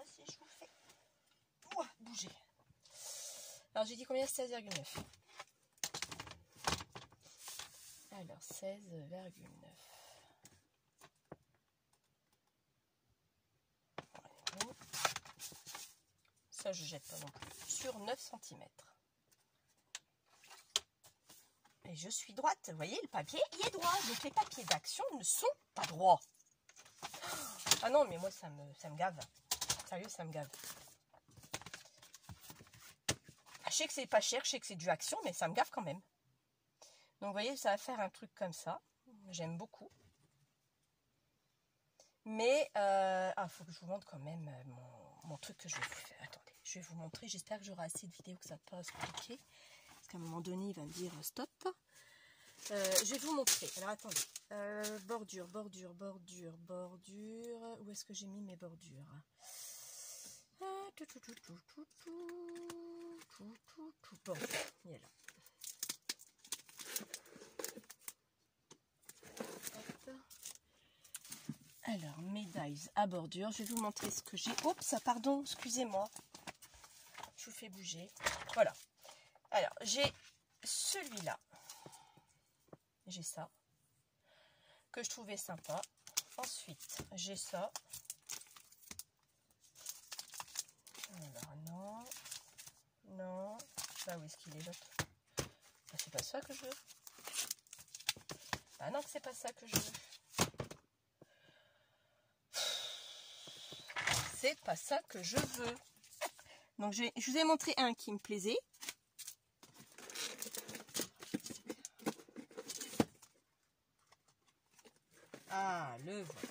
si je vous fais bouger. Alors j'ai dit combien? 16,9. Alors 16,9. Ça je jette pas non plus. Sur 9 cm. Et je suis droite. Vous voyez, le papier il est droit. Donc les papiers d'action ne sont pas droits. Ah non, mais moi ça me gave. Sérieux, ça me gave. Je sais que c'est pas cher, je sais que c'est du Action, mais ça me gave quand même. Donc vous voyez, ça va faire un truc comme ça. J'aime beaucoup. Mais faut que je vous montre quand même mon truc que je vais vous faire. Attendez, je vais vous montrer. J'espère que j'aurai assez de vidéos que ça va pas se compliquer. Parce qu'à un moment donné, il va me dire stop. Je vais vous montrer. Alors attendez. Bordure. Où est-ce que j'ai mis mes bordures? Bon, il est là. Hop. Alors, médailles à bordure. Je vais vous montrer ce que j'ai. Oups, pardon, excusez-moi. Je vous fais bouger. Voilà. Alors, j'ai celui-là. J'ai ça. Que je trouvais sympa. Ensuite, j'ai ça. Alors, non. Bah, où est-ce qu'il est l'autre? Bah, c'est pas ça que je veux. Bah non, c'est pas ça que je veux. C'est pas ça que je veux. Donc, je vous ai montré un qui me plaisait. Ah, le voilà.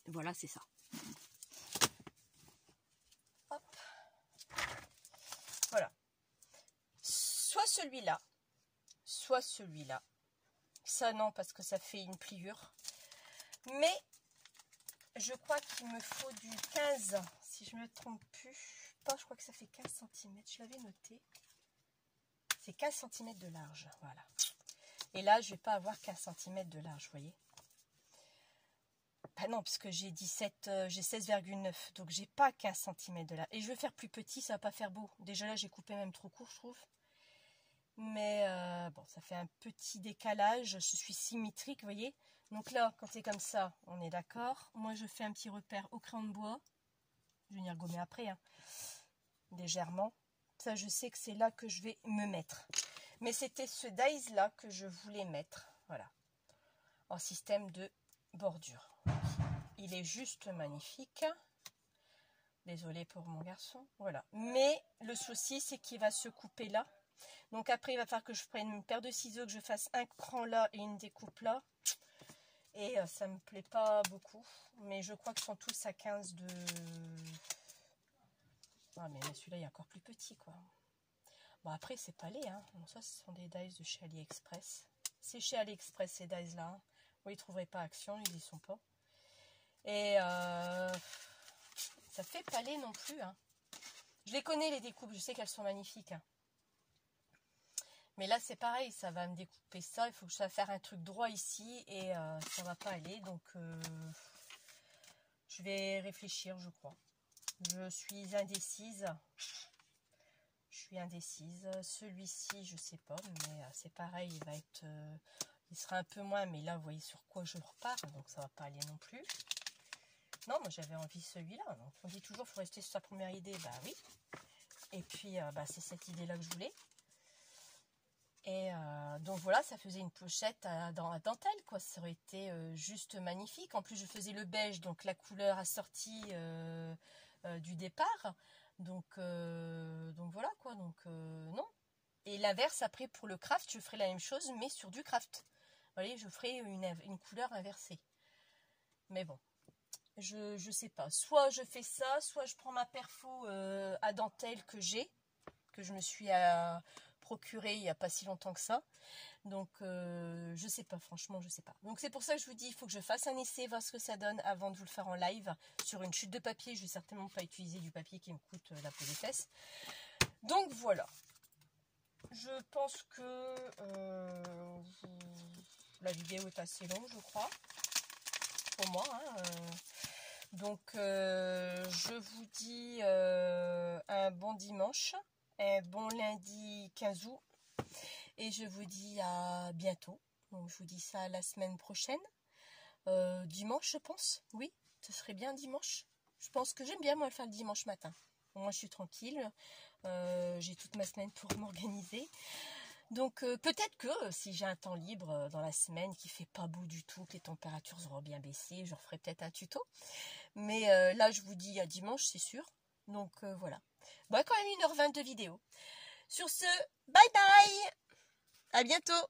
Voilà, c'est ça. Hop. Voilà. Soit celui-là, soit celui-là. Ça, non, parce que ça fait une pliure. Mais, je crois qu'il me faut du 15, si je ne me trompe plus. Pas, je crois que ça fait 15 cm. Je l'avais noté. C'est 15 cm de large. Voilà. Et là, je ne vais pas avoir 15 cm de large, vous voyez. Bah non, puisque j'ai 16,9. Donc, j'ai pas 15 cm de large. Et je vais faire plus petit, ça va pas faire beau. Déjà là, j'ai coupé même trop court, je trouve. Mais bon, ça fait un petit décalage. Je suis symétrique, vous voyez. Donc là, quand c'est comme ça, on est d'accord. Moi, je fais un petit repère au crayon de bois. Je vais venir gommer après, hein, légèrement. Ça, je sais que c'est là que je vais me mettre. Mais c'était ce dies là que je voulais mettre. Voilà. En système de bordure. Il est juste magnifique. Désolée pour mon garçon. Voilà. Mais le souci, c'est qu'il va se couper là. Donc après, il va falloir que je prenne une paire de ciseaux, que je fasse un cran là et une découpe là. Et ça me plaît pas beaucoup. Mais je crois qu'ils sont tous à 15 de... Ah, mais celui-là, il est encore plus petit, quoi. Bon, après, c'est pas laid, hein. Donc ça, ce sont des dies de chez AliExpress. C'est chez AliExpress, ces dies-là. Hein. Vous ne trouverez pas Action, ils y sont pas. Et ça fait pas laid non plus, hein. Je les connais, les découpes. Je sais qu'elles sont magnifiques, hein. Mais là, c'est pareil, ça va me découper ça. Il faut que je fasse faire un truc droit ici et ça va pas aller. Donc, je vais réfléchir, je crois. Je suis indécise. Celui-ci, je sais pas, mais c'est pareil, il va être... il sera un peu moins, mais là, vous voyez sur quoi je repars. Donc, ça va pas aller non plus. Non, moi, j'avais envie de celui-là. Donc, on dit toujours, il faut rester sur sa première idée. Bah oui. Et puis, c'est cette idée-là que je voulais. Et donc voilà, ça faisait une pochette à dentelle, quoi. Ça aurait été juste magnifique. En plus, je faisais le beige, donc la couleur assortie du départ. Donc voilà, quoi. Donc non. Et l'inverse, après, pour le craft, je ferai la même chose, mais sur du craft. Vous voyez, je ferai une couleur inversée. Mais bon, je sais pas. Soit je fais ça, soit je prends ma perfo à dentelle que je me suis procuré il n'y a pas si longtemps que ça. Donc je sais pas, franchement je sais pas. Donc c'est pour ça que je vous dis, il faut que je fasse un essai, voir ce que ça donne avant de vous le faire en live. Sur une chute de papier, je vais certainement pas utiliser du papier qui me coûte la peau des fesses. Donc voilà. Je pense que la vidéo est assez longue, je crois. pour moi. Hein, donc, je vous dis un bon dimanche, un bon lundi 15 août. Et je vous dis à bientôt. Donc, je vous dis ça la semaine prochaine. Dimanche, je pense. Oui, ce serait bien dimanche. Je pense que j'aime bien, moi, le faire le dimanche matin. Moi, je suis tranquille. J'ai toute ma semaine pour m'organiser. Donc, peut-être que si j'ai un temps libre dans la semaine qui fait pas beau du tout, que les températures auront bien baissé, je referai peut-être un tuto. Mais là, je vous dis à dimanche, c'est sûr. Donc, voilà. Bon, quand même 1h20 de vidéo. Sur ce, bye bye! À bientôt!